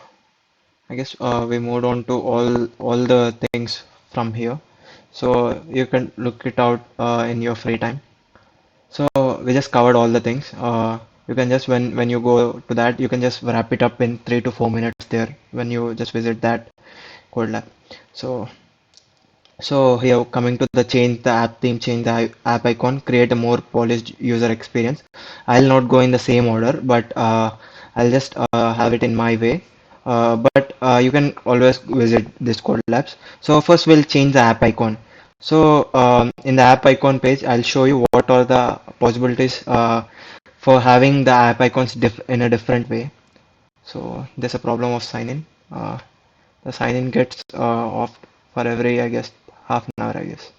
I guess we moved on to all the things from here. So you can look it out in your free time. So we just covered all the things. You can just when you go to that, you can just wrap it up in 3 to 4 minutes there when you just visit that code lab. So here coming to the change the app theme, change the app icon, create a more polished user experience. I'll not go in the same order, but I'll just have it in my way. But you can always visit this code labs. So first we'll change the app icon. So in the app icon page, I'll show you what are the possibilities for having the app icons in a different way. So there's a problem of sign in. The sign in gets off for every, I guess, half an hour, I guess.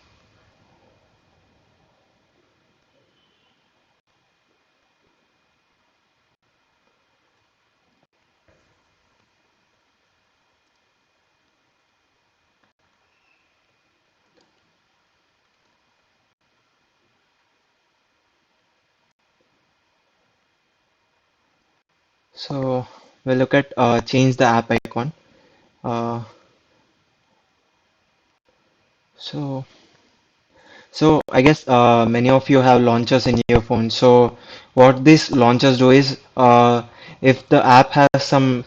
So we'll look at change the app icon. Uh, so So I guess many of you have launchers in your phone. So what these launchers do is if the app has some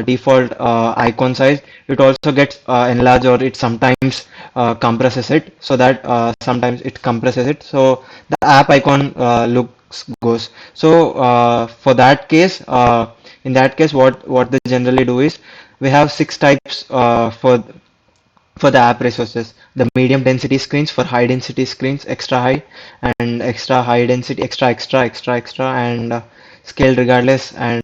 default icon size, it also gets enlarged, or it sometimes compresses it, so that sometimes it compresses it. So the app icon looks goes. So for that case, in that case, what they generally do is we have six types for the app resources: the medium density screens, for high density screens, extra high, and extra high density, extra, and scale regardless, and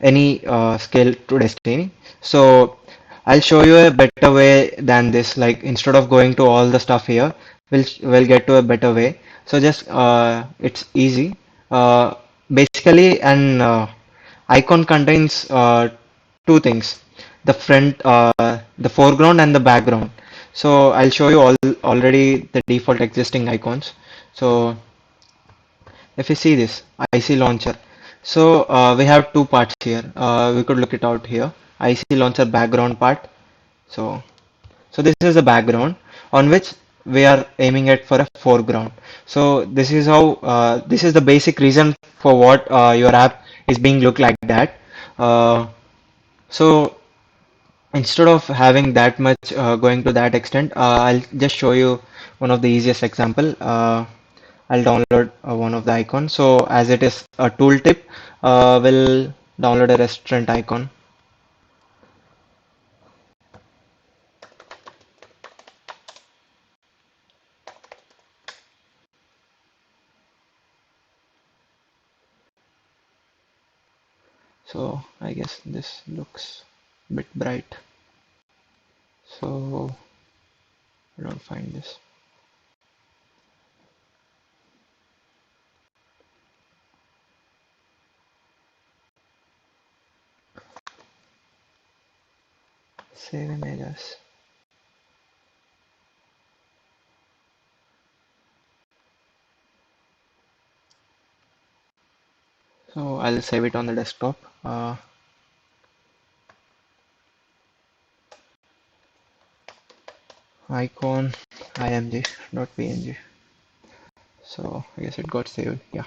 any scale to destiny. So I'll show you a better way than this. Like, instead of going to all the stuff here, we'll get to a better way. So just it's easy. Basically, an icon contains two things: the the foreground and the background. So I'll show you all already the default existing icons. So if you see this IC launcher, so we have two parts here. We could look it out here. IC launcher background part. So this is the background on which we are aiming at for a foreground. So this is how this is the basic reason for what your app is being look like that. So instead of having that much going to that extent, I'll just show you one of the easiest example. I'll download one of the icons. So as it is a tooltip, we'll download a restaurant icon. So I guess this looks a bit bright. So I don't find this. Save images. So I'll save it on the desktop. Icon img.png. So I guess it got saved. Yeah.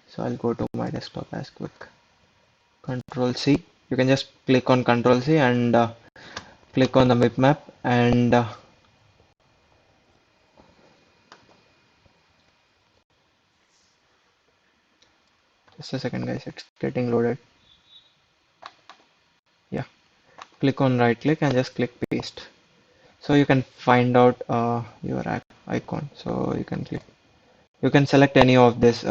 So I'll go to my desktop as quick. Control C. You can just click on Control C and click on the bitmap, and just a second, guys. It's getting loaded. Yeah. Click on right click and just click paste. So you can find out your icon. So you can click. You can select any of this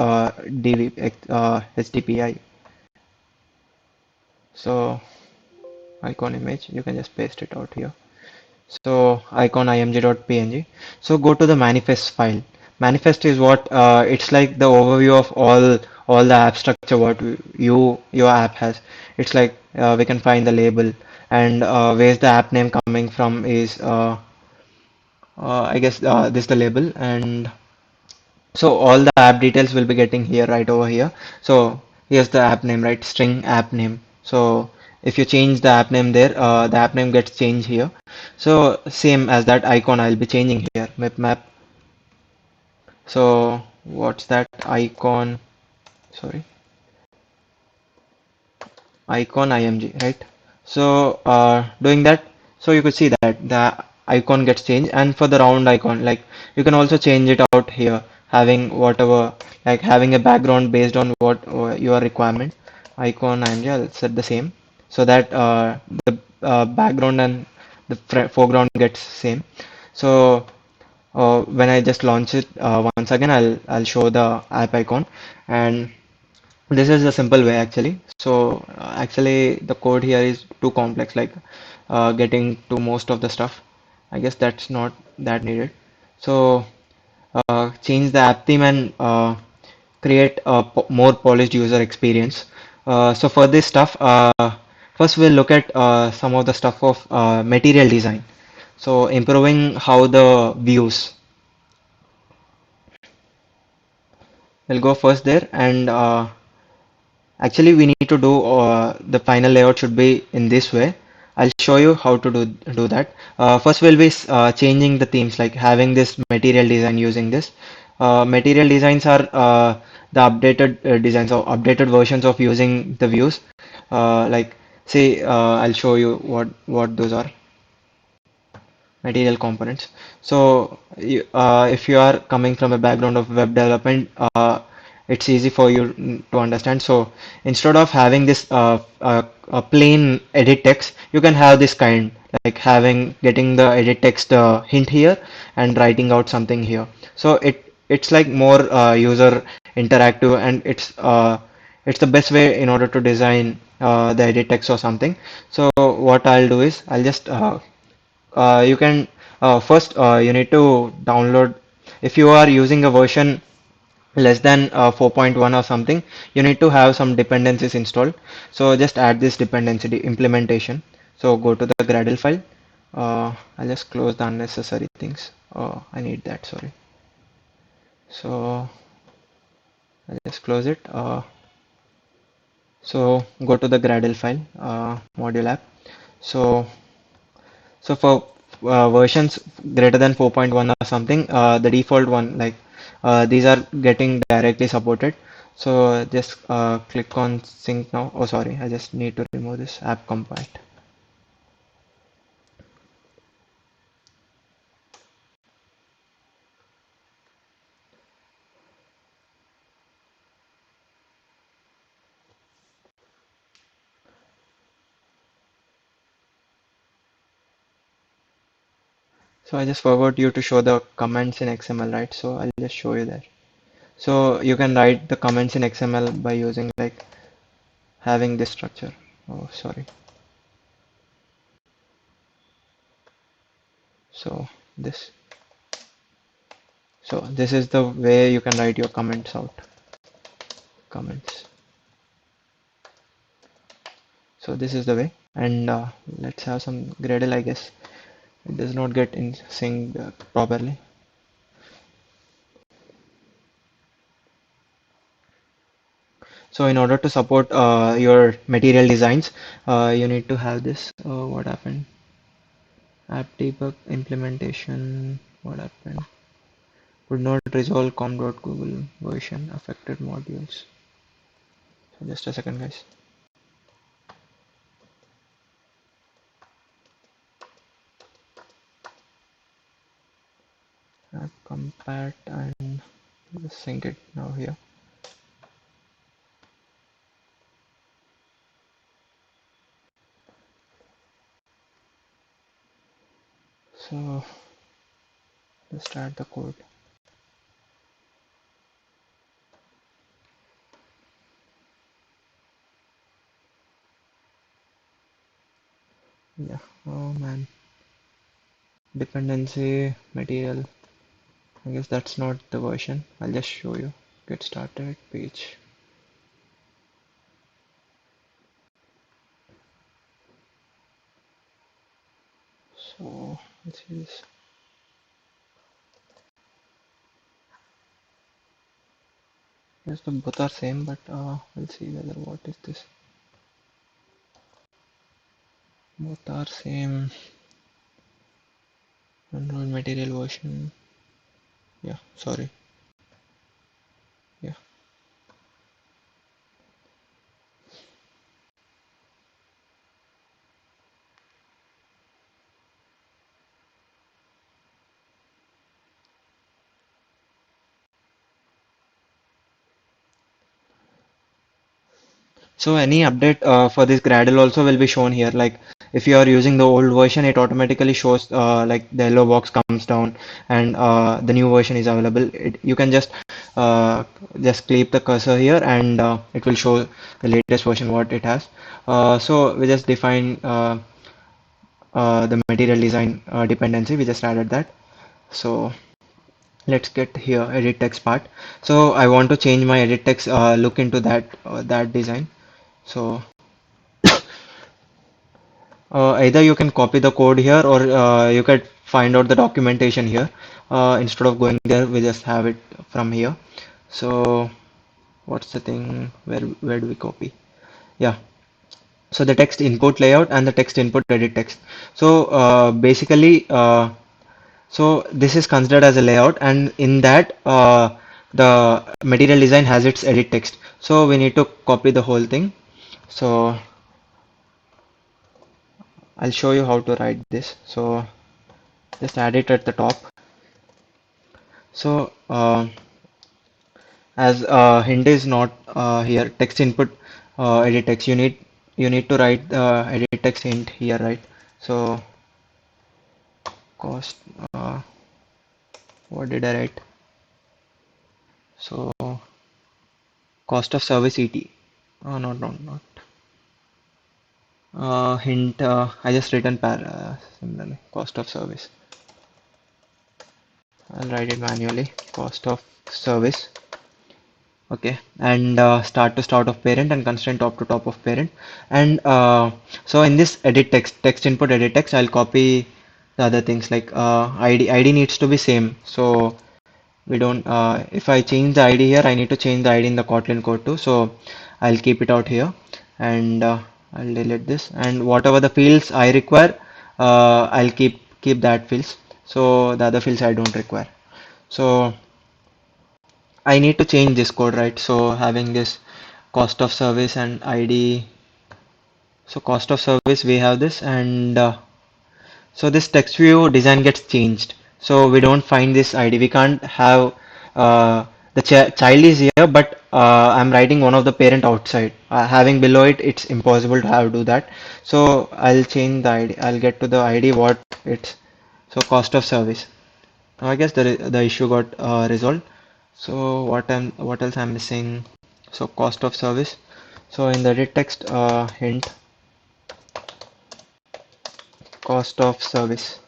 HDPI. So icon image, you can just paste it out here. So icon img.png. So go to the manifest file. Manifest is what it's like the overview of all the app structure what your app has. It's like we can find the label, and where's the app name coming from is I guess this is the label, and so all the app details will be getting here, right over here. So here's the app name, right? String app name. So if you change the app name there, the app name gets changed here. So same as that icon, I'll be changing here, map. So what's that icon? Sorry, icon img, right? So doing that, so you could see that the icon gets changed, and for the round icon, like, you can also change it out here, having whatever, like having a background based on what your requirement. Icon img, I'll set the same, so that the background and the foreground gets same. So when I just launch it once again, I'll show the app icon, and this is a simple way actually. So actually the code here is too complex, like getting to most of the stuff. I guess that's not that needed. So change the app theme and create a more polished user experience. So for this stuff, first we'll look at some of the stuff of material design. So improving how the views. We'll go first there, and Actually, we need to do the final layout should be in this way. I'll show you how to do that. First, we'll be changing the themes, like having this material design using this. Material designs are the updated designs or updated versions of using the views. Like, say, I'll show you what those are. Material components. So if you are coming from a background of web development, it's easy for you to understand. So instead of having this a plain edit text, you can have this kind, like getting the edit text hint here and writing out something here. So it's like more user interactive, and it's the best way in order to design the edit text or something. So what I'll do is I'll just you can first you need to download, if you are using a version less than 4.1 or something, you need to have some dependencies installed. So just add this dependency implementation. So go to the Gradle file. I'll just close the unnecessary things. I need that, sorry. So I'll just close it. So go to the Gradle file, module app. So for versions greater than 4.1 or something, the default one, like these are getting directly supported. So just click on sync now. Oh, sorry, I just need to remove this app compat. So I just forgot you to show the comments in XML, right? So I'll just show you that. So you can write the comments in XML by using like having this structure. Oh, sorry. So this. So this is the way you can write your comments out. Comments. So this is the way, and let's have some Gradle. I guess it does not get in sync properly. So in order to support your material designs, you need to have this. What happened? App debug implementation. What happened? Could not resolve com.google version affected modules. So just a second, guys. App compat and just sync it now here. So let's start the code. Yeah. Oh man. Dependency material. I guess that's not the version. I'll just show you. Get started page. So let's see this. Yes, the both are same, but we'll see whether what is this. Both are same. Android material version. Yeah, sorry. Yeah. So any update for this Gradle also will be shown here. Like if you are using the old version, it automatically shows like the yellow box comes down and the new version is available. You can just click the cursor here and it will show the latest version what it has. So we just define the material design dependency. We just added that. So let's get here edit text part. So I want to change my edit text look into that design. So either you can copy the code here or you could find out the documentation here. Instead of going there, we just have it from here. So what's the thing, where do we copy? Yeah, so the text input layout and the text input edit text. So basically, so this is considered as a layout, and in that the material design has its edit text. So we need to copy the whole thing. So I'll show you how to write this. So just add it at the top. So as hint is not here, text input edit text. You need to write the edit text hint here, right? So cost. What did I write? So cost of service ET. Not. Hint. I just written similarly. Cost of service. I'll write it manually. Cost of service. Okay, and start of parent and constraint top to top of parent. And so in this edit text input edit text, I'll copy the other things like ID needs to be same. So we don't if I change the ID here, I need to change the ID in the Kotlin code too. So I'll keep it out here, and I'll delete this, and whatever the fields I require, I'll keep that fields. So the other fields I don't require. So I need to change this code, right? So having this cost of service and ID. So cost of service, we have this, and so this text view design gets changed. So we don't find this ID. We can't have the child is here, but I'm writing one of the parent outside. Having below it, it's impossible to have do that. So I'll change the ID. I'll get to the ID what it's. So cost of service. Now I guess the issue got resolved. So what else I'm missing? So cost of service. So in the edit text hint cost of service.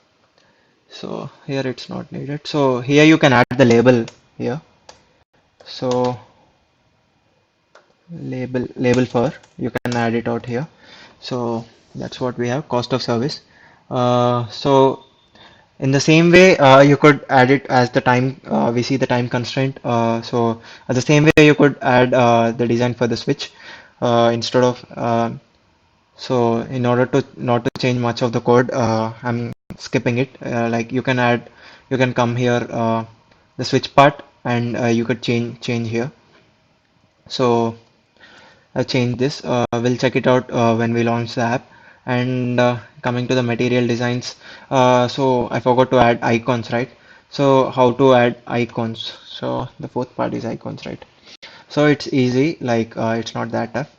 So here it's not needed. So here you can add the label here. So label for you can add it out here. So that's what we have cost of service. So in the same way, you could add it as the time. We see the time constraint. So the same way you could add the design for the switch instead of. So in order to not to change much of the code, I'm skipping it. Like you can come here the switch part, and you could change here. So I'll change this. We'll check it out when we launch the app. And coming to the material designs, so I forgot to add icons, right? So how to add icons? So the fourth part is icons, right? So it's easy, like it's not that tough.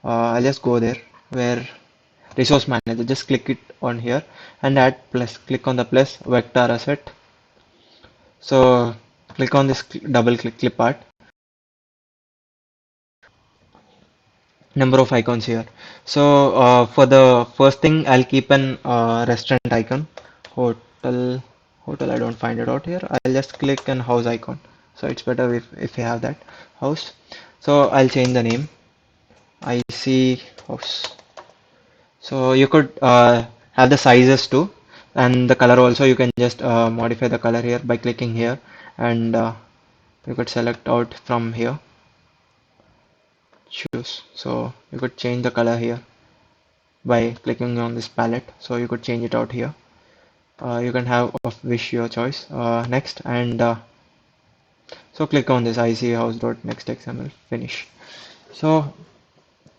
I'll just go there where resource manager, just click it on here and add plus, click on the plus vector asset. So click on this double clip art, number of icons here. So for the first thing, I'll keep an restaurant icon. Hotel, I don't find it out here. I'll just click an house icon. So it's better if you have that house. So I'll change the name. I see house. So you could have the sizes too, and the color also. You can just modify the color here by clicking here, and you could select out from here, choose. So you could change the color here by clicking on this palette. So you could change it out here. You can have of wish your choice. Next, and so click on this IC house.next XML finish. So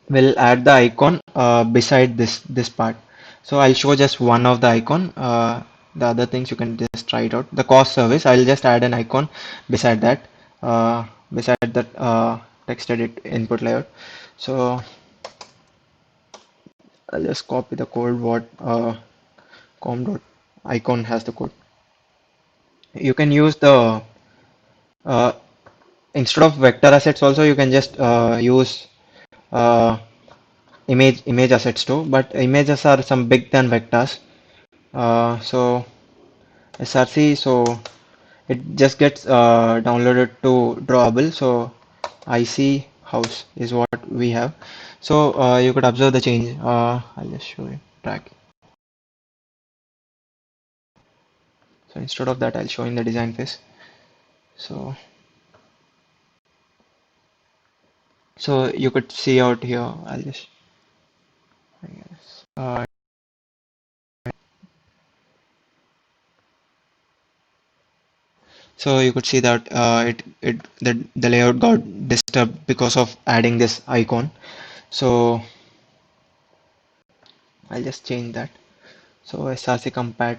we'll add the icon beside this part. So I'll show just one of the icon. The other things you can just try it out. The cost service, I'll just add an icon beside that, beside that text edit input layout. So I'll just copy the code what com dot icon has the code. You can use the uh, instead of vector assets also you can just use uh, image assets too, but images are some big than vectors. So SRC, so it just gets downloaded to drawable. So IC house is what we have. So you could observe the change. I'll just show you track. So instead of that, I'll show in the design phase. So So you could see out here. I'll just, I guess, so you could see that the layout got disturbed because of adding this icon. So I'll just change that. So SRC compat,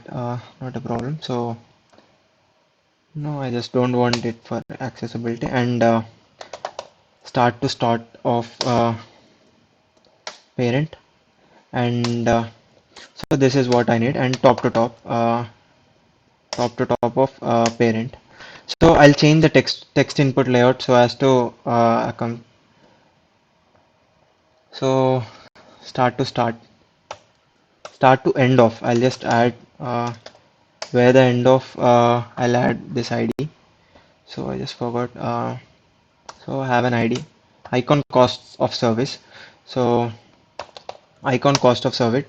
not a problem. So no, I just don't want it for accessibility. And start of parent. And so this is what I need. And top to top of parent. So I'll change the text input layout so as to so start to start to end of. I'll just add where the end of I'll add this ID. So I just forgot. So I have an ID icon costs of service. So icon cost of service.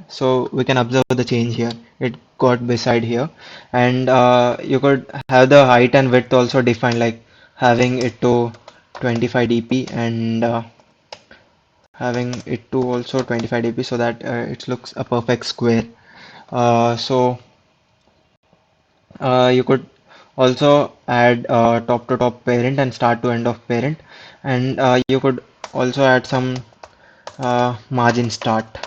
So we can observe the change here. It got beside here, and you could have the height and width also defined, like having it to 25 dp and having it to also 25 dp so that it looks a perfect square. So you could also add top to top parent and start to end of parent, and you could also add some margin start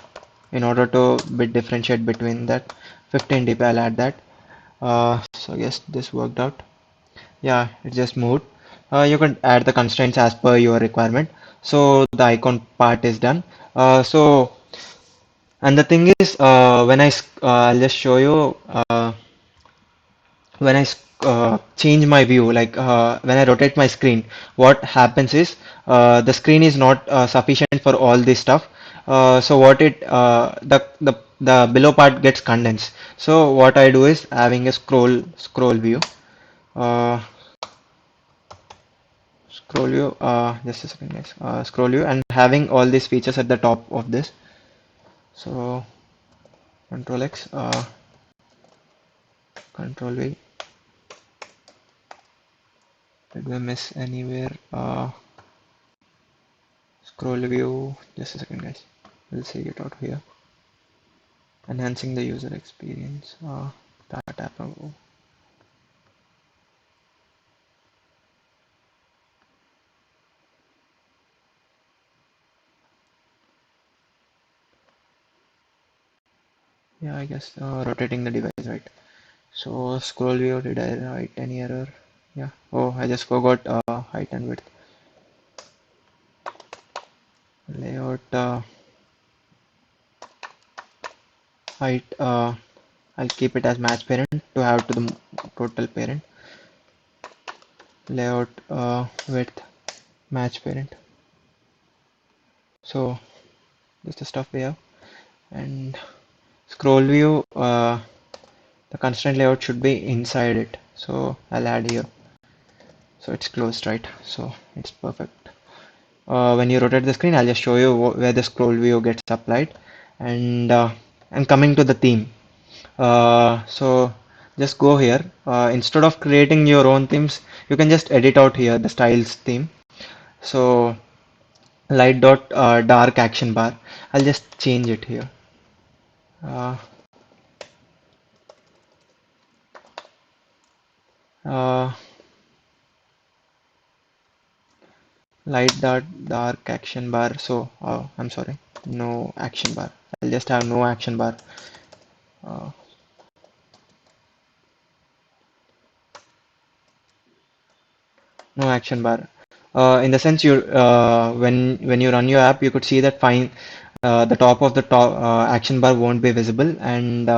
in order to bit differentiate between that 15 dp. I'll add that. So yes, this worked out. Yeah, it just moved. You could add the constraints as per your requirement. So the icon part is done. So and the thing is, I'll just show you when I change my view, like when I rotate my screen, what happens is the screen is not sufficient for all this stuff. So what it the below part gets condensed. So what I do is having a scroll view, uh, just a second, guys. Scroll view and having all these features at the top of this. So Control X, Control V. Did we miss anywhere? Scroll view, just a second, guys. We'll see it out here. Enhancing the user experience. Tap. Yeah, I guess rotating the device, right? So scroll view, did I write any error? Yeah. Oh, I just forgot height and width. Layout height. I'll keep it as match parent to have to the total parent. Layout width match parent. So this is the stuff we have. And scroll view. The constraint layout should be inside it. So I'll add here. So it's closed, right? So it's perfect. When you rotate the screen, I'll just show you where the scroll view gets applied. And I'm coming to the theme. So just go here. Instead of creating your own themes, you can just edit out here the styles theme. So light dot dark action bar. I'll just change it here. Uh, uh, light dot dark action bar. So I'm sorry, no action bar. I'll just have no action bar. Uh, no action bar. In the sense you when you run your app, you could see that fine the top of the top action bar won't be visible, and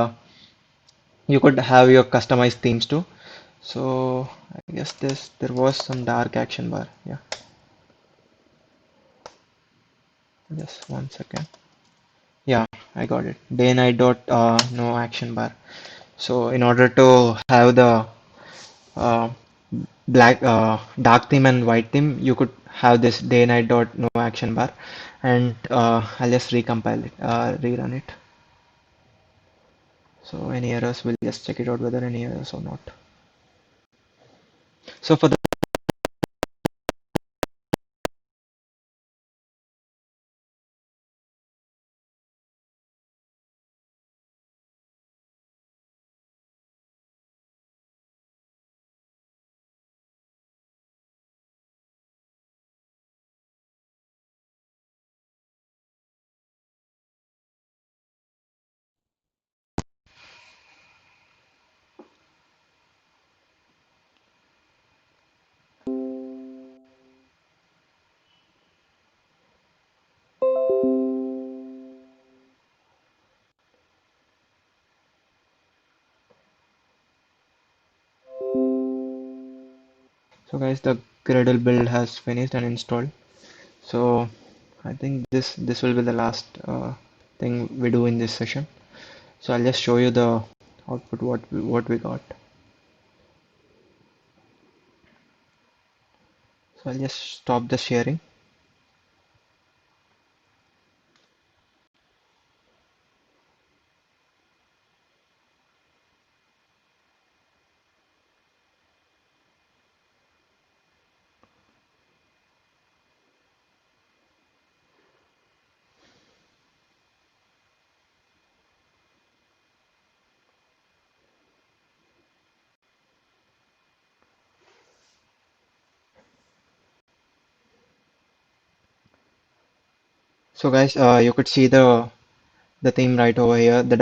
you could have your customized themes too. So I guess there was some dark action bar. Yeah, just one second. Yeah, I got it. Day night dot no action bar. So in order to have the uh, black dark theme and white theme, you could have this day night dot no action bar, and I'll just recompile it, rerun it. So any errors, we'll just check it out whether any errors or not. So for the So guys, the Gradle build has finished and installed. So I think this will be the last thing we do in this session. So I'll just show you the output what we got. So I'll just stop the sharing. So guys, you could see the theme right over here, the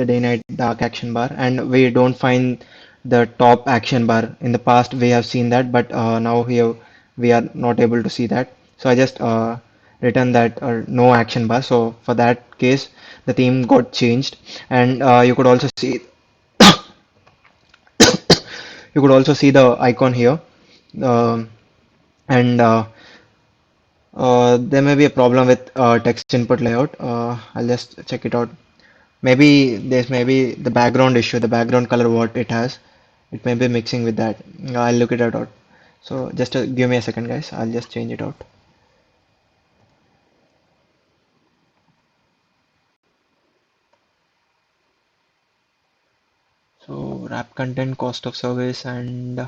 day night dark action bar, and we don't find the top action bar. In the past we have seen that, but now here we are not able to see that. So I just written that no action bar. So for that case the theme got changed, and you could also see the icon here. um, and There may be a problem with text input layout. I'll just check it out. Maybe there's maybe the background issue, the background color what it has. It may be mixing with that. I'll look it out. So just give me a second, guys. I'll just change it out. So wrap content, cost of service, and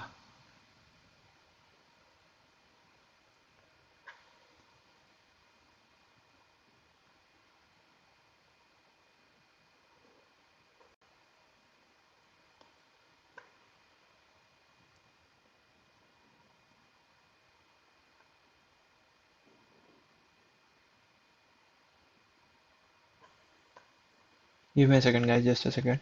give me a second, guys. Just a second.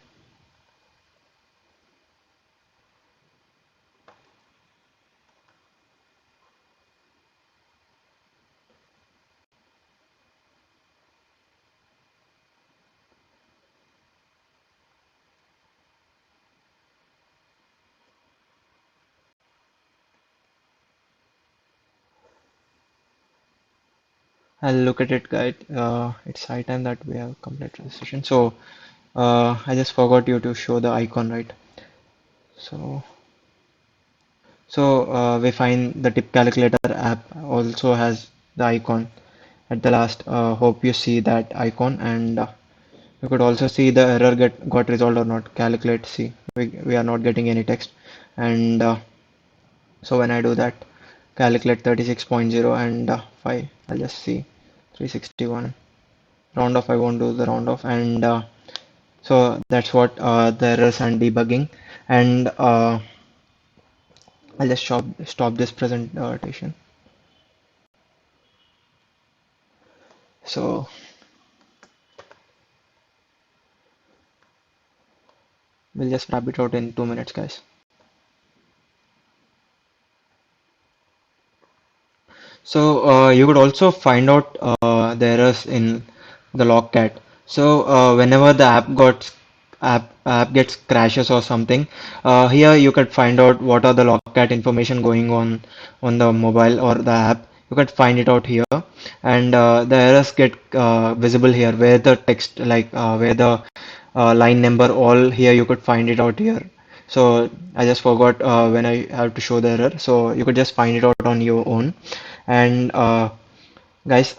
I'll look at it, guys. It's high time that we have completed the session. So I just forgot you to show the icon, right? So we find the tip calculator app also has the icon at the last. Hope you see that icon, and you could also see the error got resolved or not. Calculate. See, we are not getting any text, and so when I do that, calculate 36.0 and 5. I'll just see 361. Round off. I won't do the round off, and so that's what the errors and debugging, and I'll just stop this presentation. So we'll just wrap it out in 2 minutes, guys. So you could also find out the errors in the logcat. So whenever the app gets crashes or something, here you could find out what are the logcat information going on the mobile or the app. You could find it out here, and the errors get visible here, where the text where the line number all here you could find it out here. So I just forgot when I have to show the error. So you could just find it out on your own. And guys,